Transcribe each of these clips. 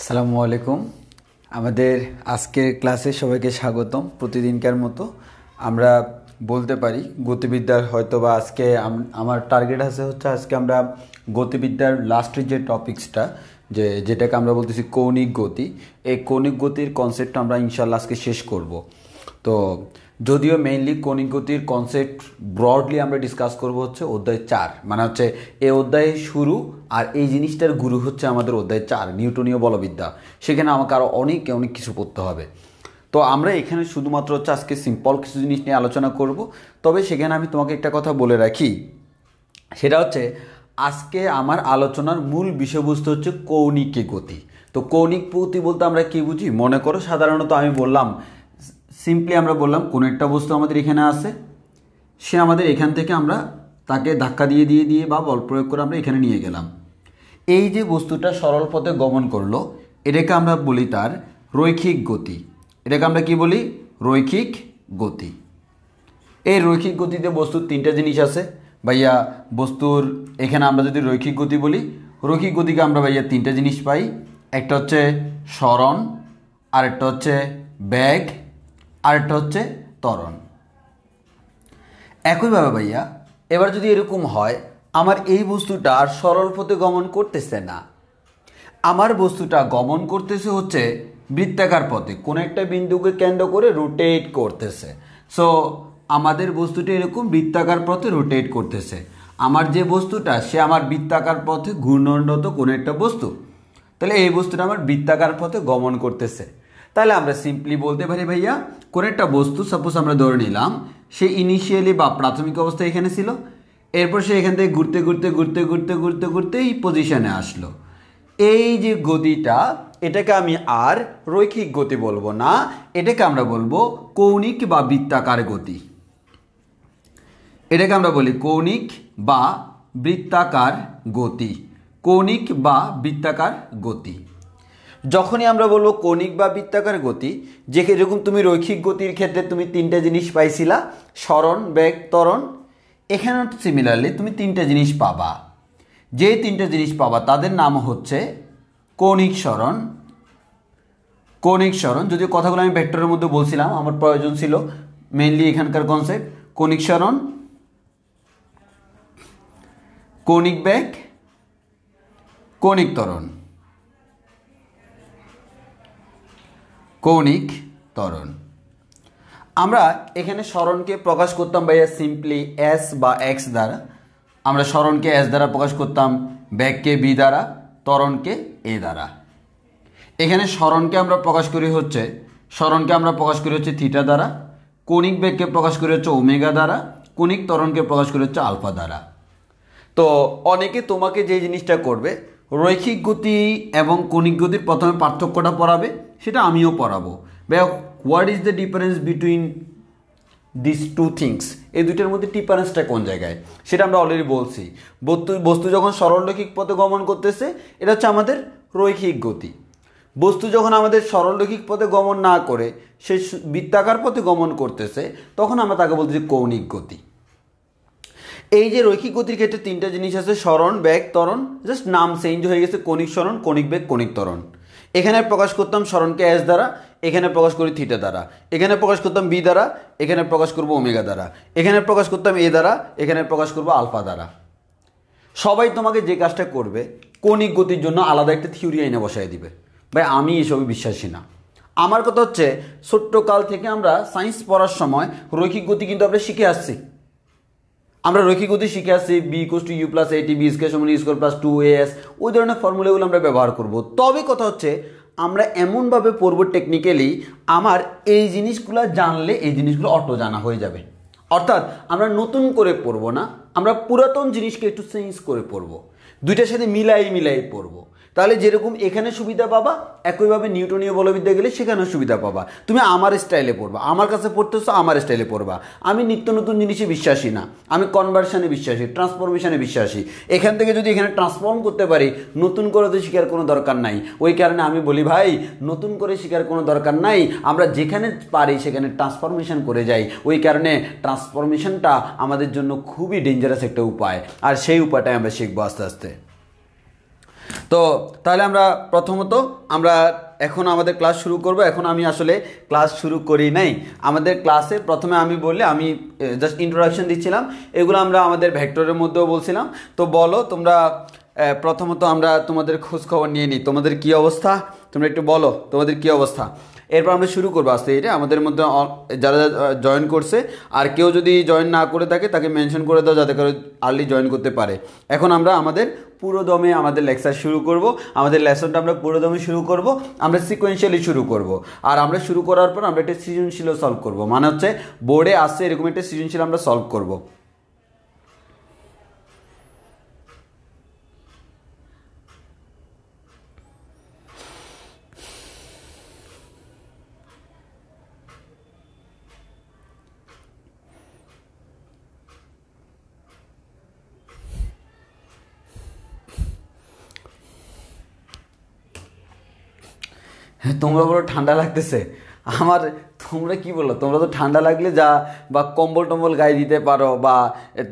আসসালামু আলাইকুম। আমাদের আজকের ক্লাসে সবাইকে স্বাগতম। প্রতিদিনকার মতো আমরা বলতে পারি গতিবিদ্যার হয়তোবা আজকে আমার টার্গেট আছে হচ্ছে আজকে আমরা গতিবিদ্যার লাস্টের যে টপিক্সটা যেটাকে আমরা বলতেছি কৌণিক গতি, এই কৌণিক গতির কনসেপ্টটা আমরা ইনশাআল্লাহ আজকে শেষ করব। তো যদিও মেইনলি কৌণিক গতির কনসেপ্ট ব্রডলি আমরা ডিসকাস করব হচ্ছে অধ্যায় 4, মানে হচ্ছে এই অধ্যায়ের শুরু আর এই জিনিসটার গুরু হচ্ছে আমাদের অধ্যায় 4 নিউটনীয় বলবিদ্যা। সেখানে আমাকে আরও অনেক কিছু পড়তে হবে। তো আমরা এখানে শুধুমাত্র হচ্ছে আজকে সিম্পল কিছু জিনিস নিয়ে আলোচনা করব। তবে সেখানে আমি তোমাকে একটা কথা বলে রাখি, সেটা হচ্ছে আজকে আমার আলোচনার মূল বিষয়বস্তু হচ্ছে কৌণিক গতি। তো কৌণিক গতি বলতে আমরা কি বুঝি? মনে করো সাধারণত আমি বললাম, সিম্পলি আমরা বললাম কোনো একটা বস্তু আমাদের এখানে আছে, সে আমাদের এখান থেকে আমরা তাকে ধাক্কা দিয়ে বা বল প্রয়োগ করে আমরা এখানে নিয়ে গেলাম। এই যে বস্তুটা সরল পথে গমন করলো, এটাকে আমরা বলি তার রৈখিক গতি। এটাকে আমরা কি বলি? রৈখিক গতি। এই রৈখিক গতিতে বস্তুর তিনটা জিনিস আছে ভাইয়া। বস্তুর এখানে আমরা যদি রৈখিক গতি বলি, রৈখিক গতিকে আমরা ভাইয়া তিনটা জিনিস পাই। একটা হচ্ছে সরণ, আরেকটা হচ্ছে বেগ, আরেকটা হচ্ছে ত্বরণ। একইভাবে ভাইয়া এবার যদি এরকম হয় আমার এই বস্তুটা আর সরল পথে গমন করতেছে না, আমার বস্তুটা গমন করতেছে হচ্ছে বৃত্তাকার পথে, কোনো একটা বিন্দুকে কেন্দ্র করে রোটেট করতেছে। সো আমাদের বস্তুটা এরকম বৃত্তাকার পথে রোটেট করতেছে। আমার যে বস্তুটা সে আমার বৃত্তাকার পথে ঘূর্ণনরত কোনো একটা বস্তু, তাহলে এই বস্তুটা আমার বৃত্তাকার পথে গমন করতেছে। তাহলে আমরা সিম্পলি বলতে পারি ভাইয়া কোনো একটা বস্তু, সাপোজ আমরা ধরে নিলাম সে ইনিশিয়ালি বা প্রাথমিক অবস্থায় এখানে ছিল, এরপর সে এখান থেকে ঘুরতে ঘুরতে ঘুরতে ঘুরতে ঘুরতে ঘুরতে এই পজিশনে আসলো। এই যে গতিটা, এটাকে আমি আর রৈখিক গতি বলবো না, এটাকে আমরা বলবো কৌণিক বা বৃত্তাকার গতি। এটাকে আমরা বলি কৌণিক বা বৃত্তাকার গতি। কৌণিক বা বৃত্তাকার গতি। যখনই আমরা বলবো কৌণিক বা বৃত্তাকার গতি, যেরকম তুমি রৈখিক গতির ক্ষেত্রে তুমি তিনটা জিনিস পাইছিলা, সরণ, বেগ, ত্বরণ, এখানেও সিমিলারলি তুমি তিনটা জিনিস পাবা। যে তিনটা জিনিস পাবা তাদের নাম হচ্ছে কৌণিক সরণ। কৌণিক সরণ, যদিও কথাগুলো আমি ভেক্টরের মধ্যে বলছিলাম, আমার প্রয়োজন ছিল মেইনলি এখানকার কনসেপ্ট। কৌণিক সরণ, কৌণিক বেগ, কৌণিক ত্বরণ। কৌণিক ত্বরণ। আমরা এখানে সরণকে প্রকাশ করতাম ভাইয়া সিম্পলি এস বা এক্স দ্বারা। আমরা সরণকে এস দ্বারা প্রকাশ করতাম, বেগকে বি দ্বারা, ত্বরণকে এ দ্বারা। এখানে সরণকে আমরা প্রকাশ করি হচ্ছে থিটা দ্বারা, কৌণিক বেগকে প্রকাশ করি হচ্ছে ওমেগা দ্বারা, কৌণিক ত্বরণকে প্রকাশ করি হচ্ছে আলফা দ্বারা। তো অনেকে তোমাকে যে জিনিসটা করবে, রৈখিক গতি এবং কৌণিক গতির প্রথমে পার্থক্যটা পড়াবে, সেটা আমিও পড়াবো। What is the difference between this two things, এই দুইটার মধ্যে ডিফারেন্সটা কোন জায়গায়, সেটা আমরা অলরেডি বলছি। বস্তু যখন সরলরৈখিক পথে গমন করতেছে, এটা হচ্ছে আমাদের রৈখিক গতি। বস্তু যখন আমাদের সরলরৈখিক পথে গমন না করে সে বৃত্তাকার পথে গমন করতেছে, তখন আমরা তাকে বলতেছি কৌণিক গতি। এই যে রৈখিক গতির ক্ষেত্রে তিনটা জিনিস আছে, সরণ, বেগ, ত্বরণ। জাস্ট নাম চেঞ্জ হয়ে গেছে, কৌণিক সরণ, কৌণিক বেগ, কৌণিক ত্বরণ। এখানে প্রকাশ করতাম সরণকে এস দ্বারা, এখানে প্রকাশ করি থিটা দ্বারা। এখানে প্রকাশ করতাম বি দ্বারা, এখানে প্রকাশ করব ওমেগা দ্বারা। এখানে প্রকাশ করতাম এ দ্বারা, এখানে প্রকাশ করব আলফা দ্বারা। সবাই তোমাকে যে কাজটা করবে, কৌণিক গতির জন্য আলাদা একটা থিওরি এনে বসাই দিবে। ভাই আমি এসবে বিশ্বাসী না। আমার কথা হচ্ছে, ছোট্টকাল থেকে আমরা সায়েন্স পড়ার সময় রৈখিক গতি কিন্তু আমরা শিখে আসছি। আমরা রৈখিক গতি শিখে আসছি, V equals to U plus at, V square সমান ইউ স্কয়ার প্লাস 2as, ওই ধরনের ফর্মুলাগুলো আমরা ব্যবহার করব। তবে কথা হচ্ছে, আমরা এমনভাবে পড়ব টেকনিক্যালি, আমার এই জিনিসগুলো জানলে এই জিনিসগুলো অটো জানা হয়ে যাবে। অর্থাৎ আমরা নতুন করে পড়ব না, আমরা পুরাতন জিনিসকে একটু চেঞ্জ করে পড়ব, দুইটার সাথে মিলাই পড়ব। তাহলে যেরকম এখানে সুবিধা পাবা, একইভাবে নিউটনীয় বলবিদ্যা গেলে সেখানেও সুবিধা পাবা। তুমি আমার স্টাইলে পড়বা, আমার কাছে পড়তেছো আমার স্টাইলে পড়বা। আমি নিত্য নতুন জিনিসে বিশ্বাসী না, আমি কনভার্সনে বিশ্বাসী, ট্রান্সফরমেশনে বিশ্বাসী। এখান থেকে যদি এখানে ট্রান্সফর্ম করতে পারি, নতুন করে তো শেখার কোনো দরকার নাই। ওই কারণে আমি বলি ভাই, নতুন করে শেখার কোনো দরকার নাই, আমরা যেখানে পারি সেখানে ট্রান্সফরমেশন করে যাই। ওই কারণে ট্রান্সফরমেশনটা আমাদের জন্য খুবই ডেঞ্জারাস একটা উপায়, আর সেই উপায়টাই আমরা শিখবো আস্তে আস্তে। তো তাহলে আমরা প্রথমত আমরা এখন আমাদের ক্লাস শুরু করব। এখন আমি আসলে ক্লাস শুরু করি নাই। আমাদের ক্লাসে প্রথমে আমি জাস্ট ইন্ট্রোডাকশন দিচ্ছিলাম, এগুলো আমরা আমাদের ভেক্টরের মধ্যেও বলছিলাম। তো বলো তোমরা, প্রথমত আমরা তোমাদের খোঁজ খবর নিয়ে নিই, তোমাদের কি অবস্থা, তোমরা একটু বলো তোমাদের কি অবস্থা। এরপর আমরা শুরু করবো আস্তে। এটা আমাদের মধ্যে যারা জয়েন করছে, আর কেউ যদি জয়েন না করে থাকে তাকে মেনশন করে দাও যাতে করে আর্লি জয়েন করতে পারে। এখন আমরা আমাদের পুরোদমে আমাদের লেকচার শুরু করব। আমাদের লেসনটা আমরা পুরোদমে শুরু করব, আমরা সিকোয়েন্সিয়ালি শুরু করব। আর আমরা শুরু করার পর আমরা একটা সৃজনশীলও সলভ করব, মানে হচ্ছে বোর্ডে আসছে এরকম একটা সৃজনশীল আমরা সলভ করব। হ্যাঁ, তোমরা বলো ঠান্ডা লাগতেছে। তোমরা কি বলো, তোমরা তো ঠান্ডা লাগলে যা বা কম্বল টম্বল গায়ে দিতে পারো, বা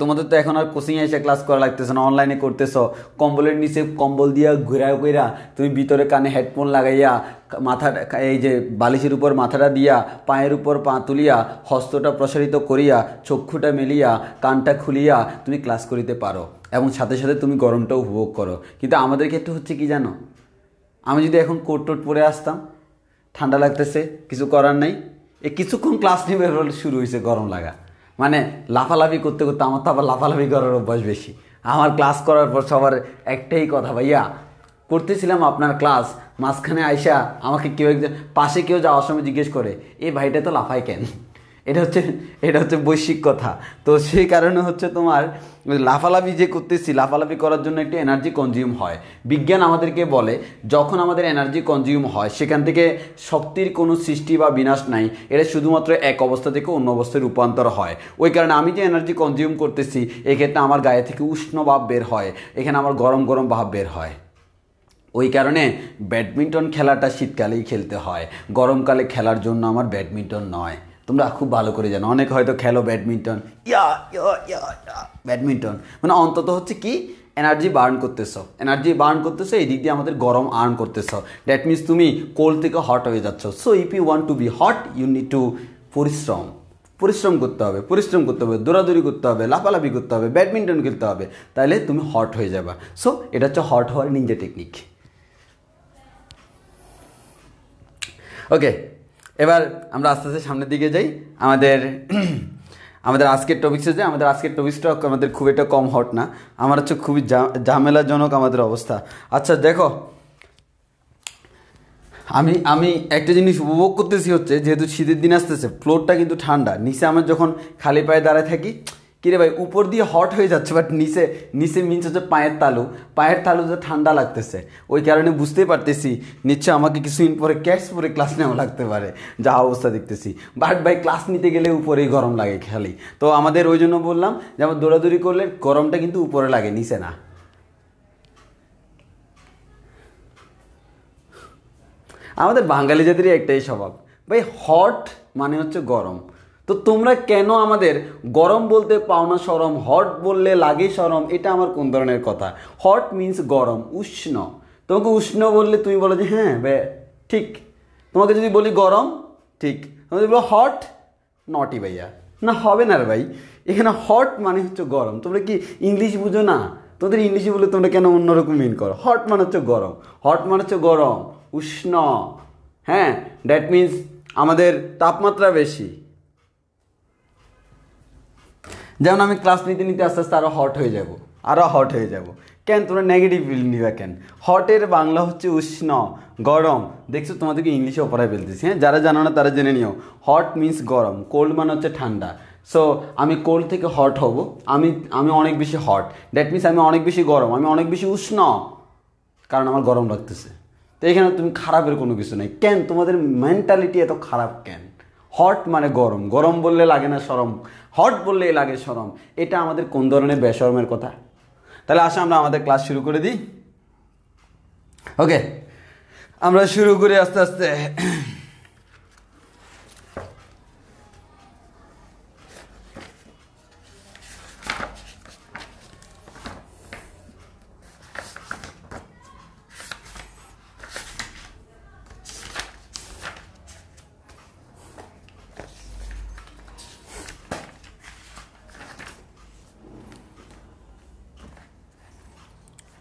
তোমাদের তো এখন আর কোচিংয়ে এসে ক্লাস করা লাগতেছে না, অনলাইনে করতেছো। কম্বলের নিচে কম্বল দিয়া ঘুরা তুমি ভিতরে কানে হেডফোন লাগাইয়া, এই যে বালিশের উপর মাথাটা দিয়া, পায়ের উপর পা তুলিয়া, হস্তটা প্রসারিত করিয়া, চক্ষুটা মেলিয়া, কানটা খুলিয়া তুমি ক্লাস করিতে পারো, এবং সাথে সাথে তুমি গরমটা উপভোগ করো। কিন্তু আমাদের ক্ষেত্রে হচ্ছে কি জানো, আমি যদি এখন কোট টোট পরে আসতাম, ঠান্ডা লাগতেছে, কিছু করার নাই, কিছুক্ষণ ক্লাস নিবে শুরু হয়েছে গরম লাগা। মানে লাফালাফি করতে করতে, আমার তো আবার লাফালাফি করার অভ্যাস বেশি। আমার ক্লাস করার পর সবার একটাই কথা, ভাইয়া করতেছিলাম আপনার ক্লাস, মাঝখানে আইসা আমাকে কেউ একজন পাশে কেউ যাওয়ার সময় জিজ্ঞেস করে, এই ভাইটা তো লাফায় কেন? এটা হচ্ছে বৈশ্বিক কথা। তো সেই কারণে হচ্ছে তোমার লাফালাফি যে করতেছি, লাফালাফি করার জন্য একটু এনার্জি কনজিউম হয়। বিজ্ঞান আমাদেরকে বলে, যখন আমাদের এনার্জি কনজিউম হয় সেখান থেকে শক্তির কোনো সৃষ্টি বা বিনাশ নাই, এটা শুধুমাত্র এক অবস্থা থেকে অন্য অবস্থায় রূপান্তর হয়। ওই কারণে আমি যে এনার্জি কনজিউম করতেছি, এক্ষেত্রে আমার গায়ে থেকে উষ্ণ ভাব বের হয়, এখানে আমার গরম গরম ভাব বের হয়। ওই কারণে ব্যাডমিন্টন খেলাটা শীতকালেই খেলতে হয়, গরমকালে খেলার জন্য আমার ব্যাডমিন্টন নয়। তোমরা খুব ভালো করে জানো, অনেক হয়তো খেলো ব্যাডমিন্টন, ব্যাডমিন্টন মানে অন্তত হচ্ছে কি এনার্জি বার্ন করতেছো, এই দিক দিয়ে আমাদের গরম আর্ন করতেছো। দ্যাট মিনস তুমি কোল্ড থেকে হট হয়ে যাচ্ছ। So if you want to be hot, you need to পরিশ্রম করতে হবে, দৌড়াদৌড়ি করতে হবে, লাফালাফি করতে হবে, ব্যাডমিন্টন খেলতে হবে, তাহলে তুমি হট হয়ে যাবা। সো এটা হচ্ছে হট হওয়ার নিনজা টেকনিক। ওকে, এবার আমরা আস্তে আস্তে সামনের দিকে যাই। আমাদের আজকের টপিক্সে যাই। আমাদের আজকের টপিক্সটা আমাদের খুব একটা কম হট না, আমার হচ্ছে খুবই ঝামেলাজনক আমাদের অবস্থা। আচ্ছা দেখো, আমি আমি একটা জিনিস উপভোগ করতেছি হচ্ছে, যেহেতু শীতের দিন আসতেছে, ফ্লোরটা কিন্তু ঠান্ডা। নিচে আমরা যখন খালি পায়ে দাঁড়ায় থাকি, কিরে ভাই উপর দিয়ে হট হয়ে যাচ্ছে, বাট নিচে নিচে মিনস হচ্ছে পায়ের তালুতে ঠান্ডা লাগতেছে। ওই কারণে বুঝতেই পারতেছি নিশ্চয় আমাকে কিছুদিন পরে ক্যাটস পরে ক্লাস নেওয়া লাগতে পারে, যা অবস্থা দেখতেছি। বাট ভাই ক্লাস নিতে গেলে উপরেই গরম লাগে খালি। তো আমাদের ওই জন্য বললাম যে আমার দৌড়াদৌড়ি করলে গরমটা কিন্তু উপরে লাগে, নিচে না। আমাদের বাঙালি জাতির একটাই স্বভাব ভাই, হট মানে হচ্ছে গরম। তো তোমরা কেন আমাদের গরম বলতে পাও না শরম, হট বললে লাগে শরম? এটা আমার কোন ধরনের কথা? হট মিন্স গরম, উষ্ণ। তোমাকে উষ্ণ বললে তুমি বলো যে হ্যাঁ ঠিক। তোমাকে যদি বলি গরম, ঠিক। তোমাকে যদি বলো হট, নটি ভাইয়া, না হবে না রে ভাই। এখানে হট মানে হচ্ছে গরম। তোমরা কি ইংলিশ বুঝো না? তোদের ইংলিশে বলে তোমরা কেন অন্যরকম মিন করো? হট মানে হচ্ছে গরম, হট মানে হচ্ছে গরম, উষ্ণ। হ্যাঁ, দ্যাট মিন্স আমাদের তাপমাত্রা বেশি। যেমন আমি ক্লাস নিতে নিতে আস্তে আস্তে আরও হট হয়ে যাব, আরও হট হয়ে যাব। কেন তোমরা নেগেটিভ ফিল নিবা কেন? হটের বাংলা হচ্ছে উষ্ণ, গরম। দেখছো তোমাদেরকে ইংলিশে অপরায় ফেলতেছি। হ্যাঁ, যারা জানো না তারা জেনে নিও। হট মিন্স গরম, কোল্ড মানে হচ্ছে ঠান্ডা। সো আমি কোল্ড থেকে হট হব, আমি আমি অনেক বেশি হট, দ্যাট মিন্স আমি অনেক বেশি গরম, আমি অনেক বেশি উষ্ণ, কারণ আমার গরম লাগতেছে। তো এখানে তুমি খারাপের কোনো কিছু নেই। কেন তোমাদের মেন্টালিটি এত খারাপ কেন? হট মানে গরম, গরম বললে লাগে না শরম, হট বললেই লাগে শরম। এটা আমাদের কোন ধরনের বেশরমের কথা? তাহলে আসো আমরা আমাদের ক্লাস শুরু করে দিই। ওকে, আমরা শুরু করি আস্তে আস্তে।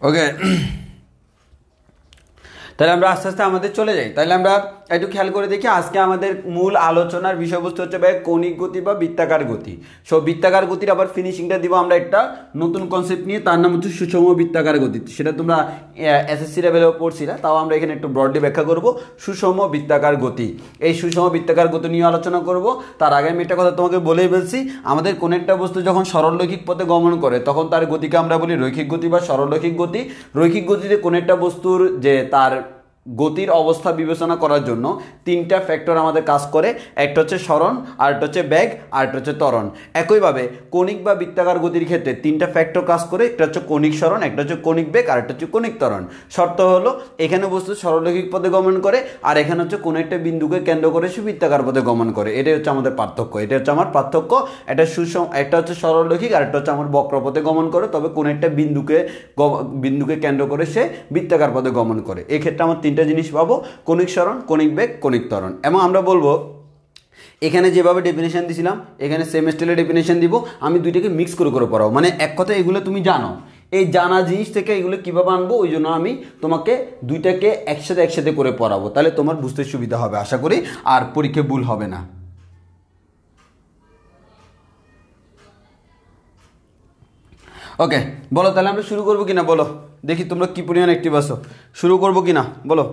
ওকে, তাহলে আমরা আস্তে আস্তে আমাদের চলে যাই। তাহলে আমরা একটু খেয়াল করে দেখি, আজকে আমাদের মূল আলোচনার বিষয়বস্তু হচ্ছে ভাই কৌণিক গতি বা বৃত্তাকার গতি। সো বৃত্তাকার গতির আবার ফিনিশিংটা দিব আমরা একটা নতুন কনসেপ্ট নিয়ে, তার নাম হচ্ছে সুষম বৃত্তাকার গতি। সেটা তোমরা এসএসসি লেভেলেও পড়ছিলা, তাও আমরা এখানে একটু ব্রডলি ব্যাখ্যা করব। সুষম বৃত্তাকার গতি, এই সুষম বৃত্তাকার গতি নিয়ে আলোচনা করব। তার আগে আমি একটা কথা তোমাকে বলেই বলছি, আমাদের কোন একটা বস্তু যখন সরলরৈখিক পথে গমন করে তখন তার গতিকে আমরা বলি রৈখিক গতি বা সরলরৈখিক গতি। রৈখিক গতিতে কোন একটা বস্তুর যে তার গতির অবস্থা বিবেচনা করার জন্য তিনটা ফ্যাক্টর আমাদের কাজ করে। একটা হচ্ছে সরণ, আরেকটা হচ্ছে বেগ, আরেকটা হচ্ছে ত্বরণ। একইভাবে কৌণিক বা বৃত্তাকার গতির ক্ষেত্রে তিনটা ফ্যাক্টর কাজ করে। একটা হচ্ছে কৌণিক সরণ, একটা হচ্ছে কৌণিক বেগ, আরেকটা হচ্ছে কৌণিক ত্বরণ। শর্ত হলো এখানে বস্তু সরলরৈখিক পথে গমন করে, আর এখানে হচ্ছে কোনো একটা বিন্দুকে কেন্দ্র করে সে বৃত্তাকার পথে গমন করে। এটাই হচ্ছে আমাদের পার্থক্য, এটা হচ্ছে আমার পার্থক্য। এটা একটা হচ্ছে সরলরৈখিক, আরেকটা হচ্ছে আমার বক্রপথে গমন করে, তবে কোনো একটা বিন্দুকে কেন্দ্র করে সে বৃত্তাকার পথে গমন করে। এক্ষেত্রে আমার তিনটা জিনিস পাবো, কৌণিক সরণ, কৌণিক বেগ, কৌণিক ত্বরণ। এবং আমরা বলবো এখানে যেভাবে ডেফিনেশন দিয়েছিলাম এখানে সেম স্টাইলে ডেফিনেশন দিব। আমি দুইটাকে মিক্স করে করে পড়াবো, মানে এক কথা এগুলো তুমি জানো, এই জানা জিনিস থেকে এগুলো কীভাবে আনবো, ওই জন্য আমি তোমাকে দুইটাকে একসাথে করে পড়াবো। তাহলে তোমার বুঝতে সুবিধা হবে আশা করি, আর পরীক্ষা ভুল হবে না। ওকে, বলো তাহলে আমরা শুরু করবো কিনা? বলো দেখি তোমরা কি পরিমাণ অ্যাক্টিভ আছো। শুরু করবো কিনা বলো,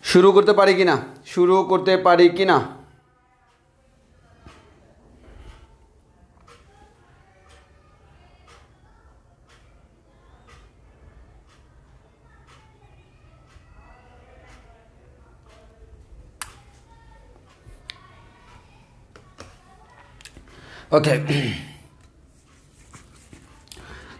শুরু করতে পারি কিনা, শুরু করতে পারি কিনা? ওকে,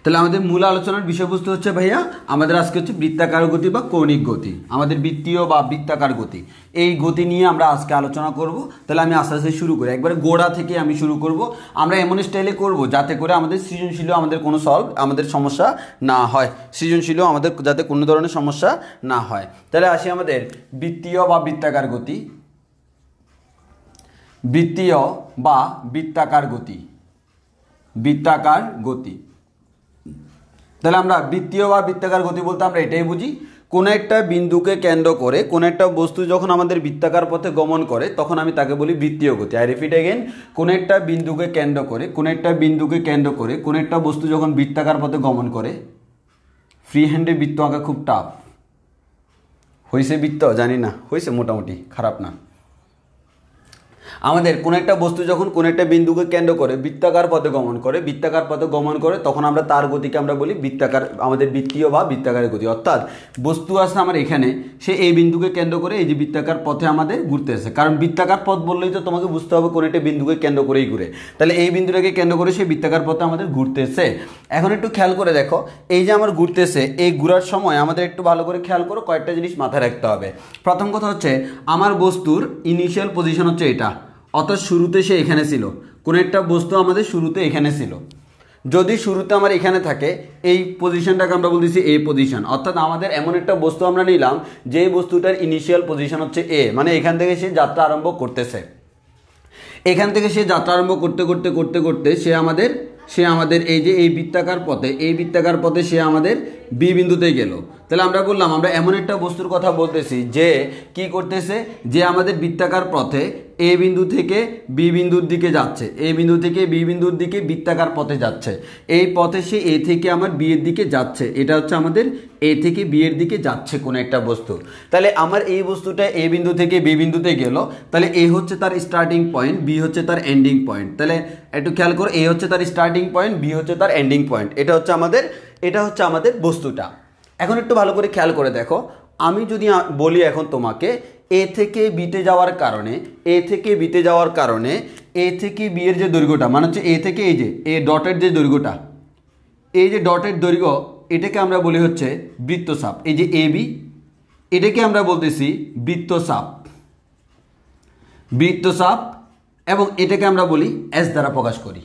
তাহলে আমাদের মূল আলোচনার বিষয়বস্তু হচ্ছে ভাইয়া, আমাদের আজকে হচ্ছে বৃত্তাকার গতি বা কৌণিক গতি, আমাদের বৃত্তীয় বা বৃত্তাকার গতি, এই গতি নিয়ে আমরা আজকে আলোচনা করব। তাহলে আমি আস্তে আস্তে শুরু করি, একবারে গোড়া থেকে আমি শুরু করব। আমরা এমন স্টাইলে করব যাতে করে আমাদের সৃজনশীলও আমাদের কোনো আমাদের সমস্যা না হয়, সৃজনশীলও আমাদের যাতে কোনো ধরনের সমস্যা না হয়। তাহলে আসি আমাদের বৃত্তীয় বা বৃত্তাকার গতি, বৃত্তীয় বা বৃত্তাকার গতি, বৃত্তাকার গতি। তাহলে আমরা বৃত্তীয় বা বৃত্তাকার গতি বলতে আমরা এটাই বুঝি, কোনো একটা বিন্দুকে কেন্দ্র করে কোনো একটা বস্তু যখন আমাদের বৃত্তাকার পথে গমন করে তখন আমি তাকে বলি বৃত্তীয় গতি। আই রিপিট এগেন, কোনো একটা বিন্দুকে কেন্দ্র করে কোনো একটা বস্তু যখন বৃত্তাকার পথে গমন করে, ফ্রি হ্যান্ডে বৃত্ত আঁকা খুব টাফ, হয়েছে বৃত্ত জানি না, হয়েছে মোটামুটি, খারাপ না। আমাদের কোনো একটা বস্তু যখন কোনো একটা বিন্দুকে কেন্দ্র করে বৃত্তাকার পথে গমন করে তখন আমরা তার গতিকে আমরা বলি বৃত্তাকার, আমাদের বৃত্তীয় বা বৃত্তাকারের গতি। অর্থাৎ বস্তু আছে আমার এখানে, সে এই বিন্দুকে কেন্দ্র করে এই যে বৃত্তাকার পথে আমাদের ঘুরতেছে, কারণ বৃত্তাকার পথ বললেই তো তোমাকে বুঝতে হবে কোনো একটা বিন্দুকে কেন্দ্র করেই ঘুরে, তাহলে এই বিন্দুটাকে কেন্দ্র করে সে বৃত্তাকার পথে আমাদের ঘুরতেছে। এখন একটু খেয়াল করে দেখো, এই যে আমার ঘুরতেছে, এই ঘোরার সময় আমাদের একটু ভালো করে খেয়াল করো, কয়েকটা জিনিস মাথায় রাখতে হবে। প্রথম কথা হচ্ছে আমার বস্তুর ইনিশিয়াল পজিশন হচ্ছে এটা, অর্থাৎ শুরুতে সে এখানে ছিল, কোনো একটা বস্তু আমাদের শুরুতে এখানে ছিল। যদি শুরুতে আমার এখানে থাকে, এই পজিশনটাকে আমরা বলতেছি এ পজিশন। অর্থাৎ আমাদের এমন একটা বস্তু আমরা নিলাম যে বস্তুটার ইনিশিয়াল পজিশন হচ্ছে এ, মানে এখান থেকে সে যাত্রা আরম্ভ করতেছে। এখান থেকে সে যাত্রা আরম্ভ করতে করতে করতে করতে সে আমাদের এই যে এই বৃত্তাকার পথে সে আমাদের বি বিন্দুতে গেল। তাহলে আমরা বললাম আমরা এমন একটা বস্তুর কথা বলতেছি যে কি করতেছে, যে আমাদের বৃত্তাকার পথে এ বিন্দু থেকে বি বিন্দুর দিকে যাচ্ছে, এ বিন্দু থেকে বি বিন্দুর দিকে বৃত্তাকার পথে যাচ্ছে। এই পথে সে এ থেকে আমার বি এর দিকে যাচ্ছে, এটা হচ্ছে আমাদের এ থেকে বি এর দিকে যাচ্ছে কোনো একটা বস্তু। তাহলে আমার এই বস্তুটা এ বিন্দু থেকে বি বিন্দুতে গেল, তাহলে এ হচ্ছে তার স্টার্টিং পয়েন্ট, বি হচ্ছে তার এন্ডিং পয়েন্ট। তাহলে একটু খেয়াল করো, এ হচ্ছে তার স্টার্টিং পয়েন্ট, বি হচ্ছে তার এন্ডিং পয়েন্ট। এটা হচ্ছে আমাদের বস্তুটা। এখন একটু ভালো করে খেয়াল করে দেখো, আমি যদি বলি এখন তোমাকে এ থেকে বিতে যাওয়ার কারণে এ থেকে বি এর যে দৈর্ঘ্যটা, মানে হচ্ছে এ থেকে এই যে এ ডটের যে দৈর্ঘ্যটা, এই যে ডটের দৈর্ঘ্য, এটাকে আমরা বলি হচ্ছে বৃত্তচাপ। এই যে এ বি, এটাকে আমরা বলতেছি বৃত্তচাপ, এবং এটাকে আমরা বলি এস দ্বারা প্রকাশ করি।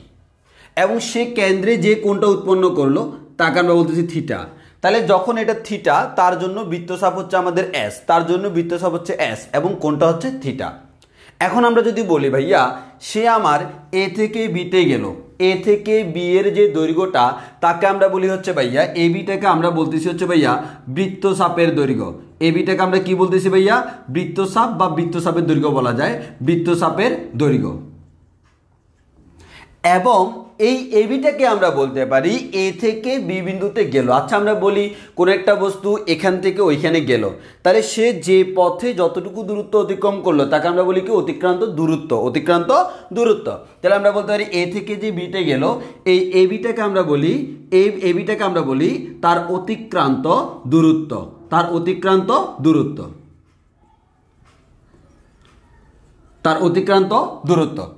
এবং সে কেন্দ্রে যে কোণটা উৎপন্ন করলো তাকে আমরা বলতেছি থিটা। তাহলে যখন এটা থিটা, তার জন্য বৃত্তচাপ হচ্ছে আমাদের এস, এবং কোণটা হচ্ছে থিটা। এখন আমরা যদি বলি ভাইয়া সে আমার এ থেকে বিতে গেল, এ থেকে বি এর যে দৈর্ঘ্যটা তাকে আমরা বলি হচ্ছে ভাইয়া, এ বিটাকে আমরা বলতেছি হচ্ছে ভাইয়া বৃত্তচাপের দৈর্ঘ্য। এ বিটাকে আমরা কি বলতেছি ভাইয়া, বৃত্তচাপ বা বৃত্তচাপের দৈর্ঘ্য বলা যায়, বৃত্তচাপের দৈর্ঘ্য। এবং এই এবিটাকে আমরা বলতে পারি এ থেকে বি বিন্দুতে গেল। আচ্ছা আমরা বলি কোন একটা বস্তু এখান থেকে ওইখানে গেল, তাহলে সে যে পথে যতটুকু দূরত্ব অতিক্রম করলো তাকে আমরা বলি কি অতিক্রান্ত দূরত্ব। তাহলে আমরা বলতে পারি এ থেকে যে বিতে গেল, এই এবিটাকে আমরা বলি তার অতিক্রান্ত দূরত্ব।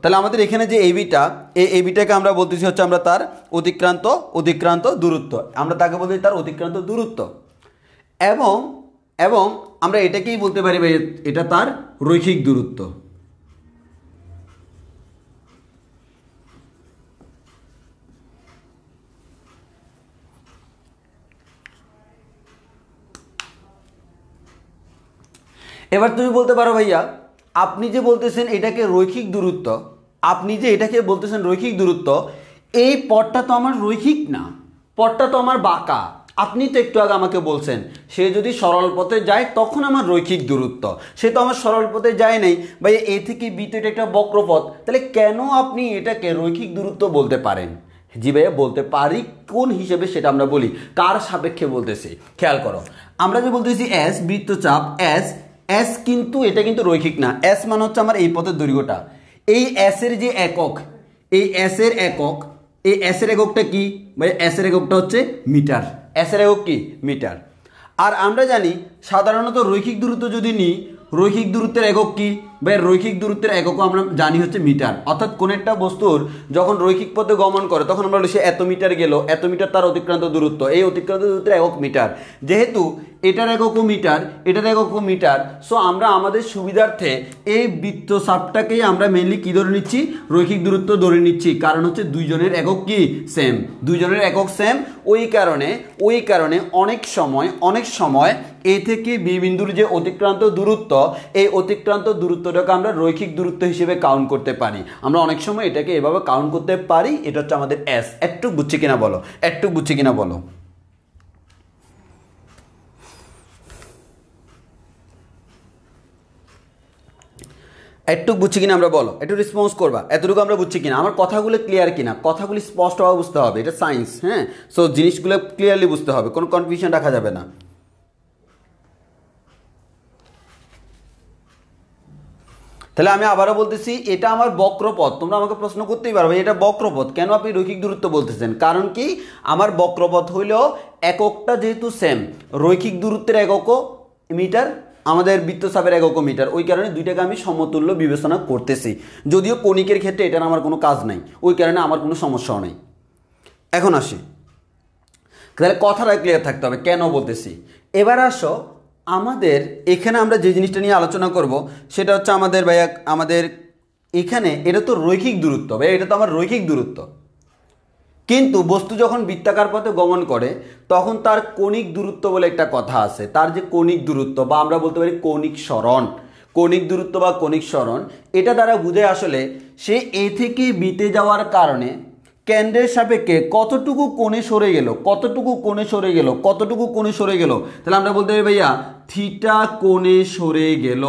তাহলে আমাদের এখানে যে এবিটাকে আমরা বলতেছি হচ্ছে আমরা তার অতিক্রান্ত দূরত্ব, আমরা তাকে বলতেছি তার অতিক্রান্ত দূরত্ব। এবং আমরা এটাকেই বলতে পারি ভাই এটা তার রৈখিক দূরত্ব। এবার তুমি বলতে পারো ভাইয়া আপনি যে বলতেছেন এটাকে রৈখিক দূরত্ব, এই পথটা তো আমার রৈখিক না, পথটা তো আমার বাঁকা। আপনি তো একটু আগে আমাকে বলছেন সে যদি সরল পথে যায় তখন আমার রৈখিক দূরত্ব, সে তো আমার সরল পথে যায় নাই ভাই, এ থেকে বি তো এটা একটা বক্রপথ, তাহলে কেন আপনি এটাকে রৈখিক দূরত্ব বলতে পারেন? জি ভাইয়া বলতে পারি, কোন হিসেবে সেটা আমরা বলি, কার সাপেক্ষে বলতেছি খেয়াল করো। আমরা যে বলতেছি এস বৃত্তচাপ এস কিন্তু এটা কিন্তু রৈখিক না। এস মানে হচ্ছে আমার এই পথের দৈর্ঘ্যটা, এই এস এর যে একক, এই এস এর এককটা কি ভাই, এস এর এককটা হচ্ছে মিটার, এস এর একক কি মিটার। আর আমরা জানি সাধারণত রৈখিক দূরত্ব যদি নিই, রৈখিক দূরত্বের একক কি ভাই, রৈখিক দূরত্বের এককও আমরা জানি হচ্ছে মিটার। অর্থাৎ কোন একটা বস্তুর যখন রৈখিক পথে গমন করে তখন আমরা বলি সে এত মিটার গেল, এত মিটার তার অতিক্রান্ত দূরত্ব, এই অতিক্রান্ত দূরত্বের একক মিটার। যেহেতু এটার এককও মিটার, সো আমরা আমাদের সুবিধার্থে এই বৃত্তচাপটাকেই আমরা মেইনলি কি ধরে নিচ্ছি, রৈখিক দূরত্ব ধরে নিচ্ছি, কারণ হচ্ছে দুইজনের একক কি সেম, ওই কারণে অনেক সময় এ থেকে বি বিন্দুর যে অতিক্রান্ত দূরত্ব, এই অতিক্রান্ত দূরত্বটাকে আমরা রৈখিক দূরত্ব হিসেবে কাউন্ট করতে পারি। আমরা অনেক সময় এটাকে এভাবে কাউন্ট করতে পারি, এটা হচ্ছে আমাদের এস। একটু বুঝছি কিনা বলো, আমরা বলো, একটু রেসপন্স করবা, এতটুকু আমরা বুঝছি কিনা, আমার কথাগুলো ক্লিয়ার কিনা, কথাগুলি স্পষ্টভাবে বুঝতে হবে, এটা সায়েন্স, হ্যাঁ। সো জিনিসগুলো ক্লিয়ারলি বুঝতে হবে, কোনো কনফিউশন রাখা যাবে না। তাহলে আমি আবারও বলতেছি এটা আমার বক্রপথ। তোমরা আমাকে প্রশ্ন করতেই পারবে এটা বক্রপথ, কেন আপনি রৈখিক দূরত্ব বলতেছেন? কারণ কি, আমার বক্রপথ হইলেও এককটা যেহেতু সেম, রৈখিক দূরত্বের এককও মিটার, আমাদের বৃত্তচাপের এককও মিটার, ওই কারণে দুইটাকে আমি সমতুল্য বিবেচনা করতেছি। যদিও কণিকের ক্ষেত্রে এটার আমার কোনো কাজ নাই, ওই কারণে আমার কোনো সমস্যাও নেই। এখন আসি, তাহলে কথাটা ক্লিয়ার থাকতে হবে কেন বলতেছি। এবার আসো, আমাদের এখানে আমরা যে জিনিসটা নিয়ে আলোচনা করব সেটা হচ্ছে আমাদের ভাইয়া, আমাদের এখানে এটা তো রৈখিক দূরত্ব ভাইয়া, এটা তো আমার রৈখিক দূরত্ব, কিন্তু বস্তু যখন বৃত্তাকার পথে গমন করে তখন তার কৌণিক দূরত্ব বলে একটা কথা আছে। তার যে কৌণিক দূরত্ব বা আমরা বলতে পারি কৌণিক সরণ, কৌণিক দূরত্ব বা কৌণিক সরণ, এটা দ্বারা বুঝে আসলে সে এ থেকে বিতে যাওয়ার কারণে কেন্দ্রের সাপেক্ষে কতটুকু কোণে সরে গেল, কতটুকু কোণে সরে গেল, কতটুকু কোণে সরে গেল। তাহলে আমরা বলতে পারি ভাইয়া থিটা কোণে সরে গেল,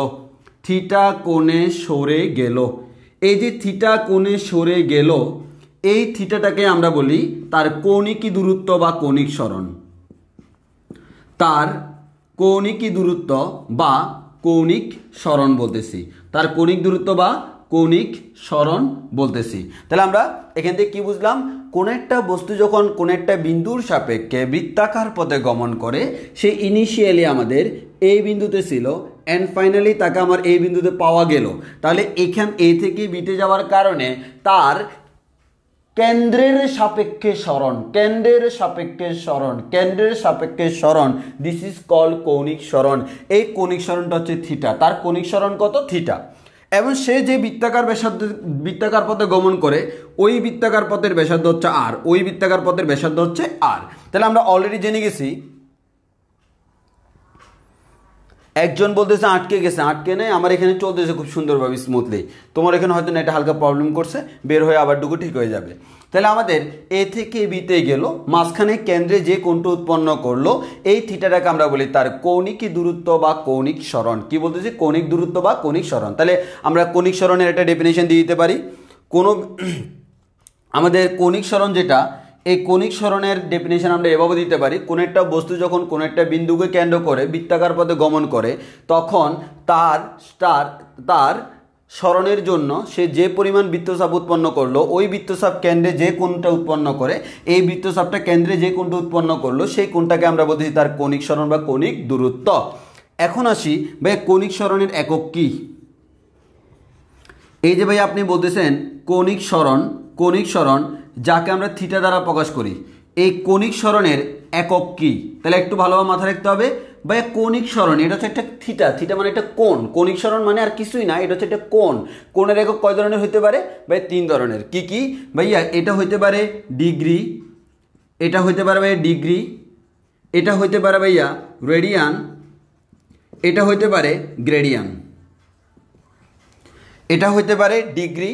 থিটা কোণে সরে গেল। এই যে থিটা কোণে সরে গেল, এই থিটাটাকে আমরা বলি তার কৌণিকী দূরত্ব বা কৌণিক সরণ, তার কৌণিকী দূরত্ব বা কৌণিক সরণ বলতেছি, তার কৌণিক দূরত্ব বা কৌণিক সরণ বলতেছি। তাহলে আমরা এখান থেকে কি বুঝলাম, কোন একটা বস্তু যখন কোন একটা বিন্দুর সাপেক্ষে বৃত্তাকার পথে গমন করে, সে ইনিশিয়ালি আমাদের এই বিন্দুতে ছিল অ্যান্ড ফাইনালি তাকে আমার এই বিন্দুতে পাওয়া গেল। তাহলে এখান এ থেকে বিতে যাওয়ার কারণে তার কেন্দ্রের সাপেক্ষে সরণ, কেন্দ্রের সাপেক্ষে সরণ, কেন্দ্রের সাপেক্ষে সরণ, দিস ইজ কল্ড কৌণিক সরণ। এই কৌণিক সরণটা হচ্ছে থিটা, তার কৌণিক সরণ কত? থিটা। এবং সে যে বৃত্তাকার ব্যাসার্ধ, বৃত্তাকার পথে গমন করে, ওই বৃত্তাকার পথের ব্যাসার্ধ হচ্ছে আর, ওই বৃত্তাকার পথের ব্যাসার্ধ হচ্ছে আর। তাহলে আমরা অলরেডি জেনে গেছি, একজন বলতেছে আটকে গেছে, আটকে নেই, আমার এখানে চলতেছে খুব সুন্দরভাবে স্মুথলি, তোমার এখানে হয়তো নেটে হালকা প্রবলেম করছে, বের হয়ে আবার ডুকু ঠিক হয়ে যাবে। তাহলে আমাদের এ থেকে বিতে গেল, মাঝখানে কেন্দ্রে যে কোণটা উৎপন্ন করলো, এই থিটাটাকে আমরা বলি তার কৌণিকী দূরত্ব বা কৌণিক সরণ। কি বলতেছি? কৌণিক দূরত্ব বা কৌণিক সরণ। তাহলে আমরা কৌণিক সরণের একটা ডেফিনেশন দিয়ে দিতে পারি। কোনো আমাদের কৌণিক সরণ যেটা, এই কৌণিক সরণের ডেফিনেশন আমরা এভাবে দিতে পারি, কোন একটা বস্তু যখন কোন একটা বিন্দুকে কেন্দ্র করে বৃত্তাকার পথে গমন করে, তখন তার সরণের জন্য সে যে পরিমাণ বৃত্তচাপ উৎপন্ন করলো, ওই বৃত্তচাপ কেন্দ্রে যে কোণটা উৎপন্ন করে, এই বৃত্তচাপটা কেন্দ্রে যে কোণটা উৎপন্ন করলো, সেই কোণটাকে আমরা বলতেছি তার কৌণিক সরণ বা কৌণিক দূরত্ব। এখন আসি ভাই, কৌণিক সরণের একক কি? এই যে ভাই আপনি বলতেছেন কৌণিক সরণ, কৌণিক সরণ যাকে আমরা থিটা দ্বারা প্রকাশ করি, এই কৌণিক সরণের একক কি? তাহলে একটু ভালোভাবে মাথায় রাখতে হবে ভাই, কৌণিক সরণ এটা হচ্ছে একটা থিটা, থিটা মানে একটা কোণ, কৌণিক সরণ মানে আর কিছুই না, এটা হচ্ছে একটা কোণ। কোণের একক কয় ধরনের হতে পারে ভাই? 3 ধরনের। কি কি ভাইয়া? এটা হইতে পারে ডিগ্রি, এটা হইতে পারে ভাইয়া ডিগ্রি, এটা হইতে পারে ভাইয়া রেডিয়ান, এটা হইতে পারে গ্রেডিয়ান। এটা হইতে পারে ডিগ্রি,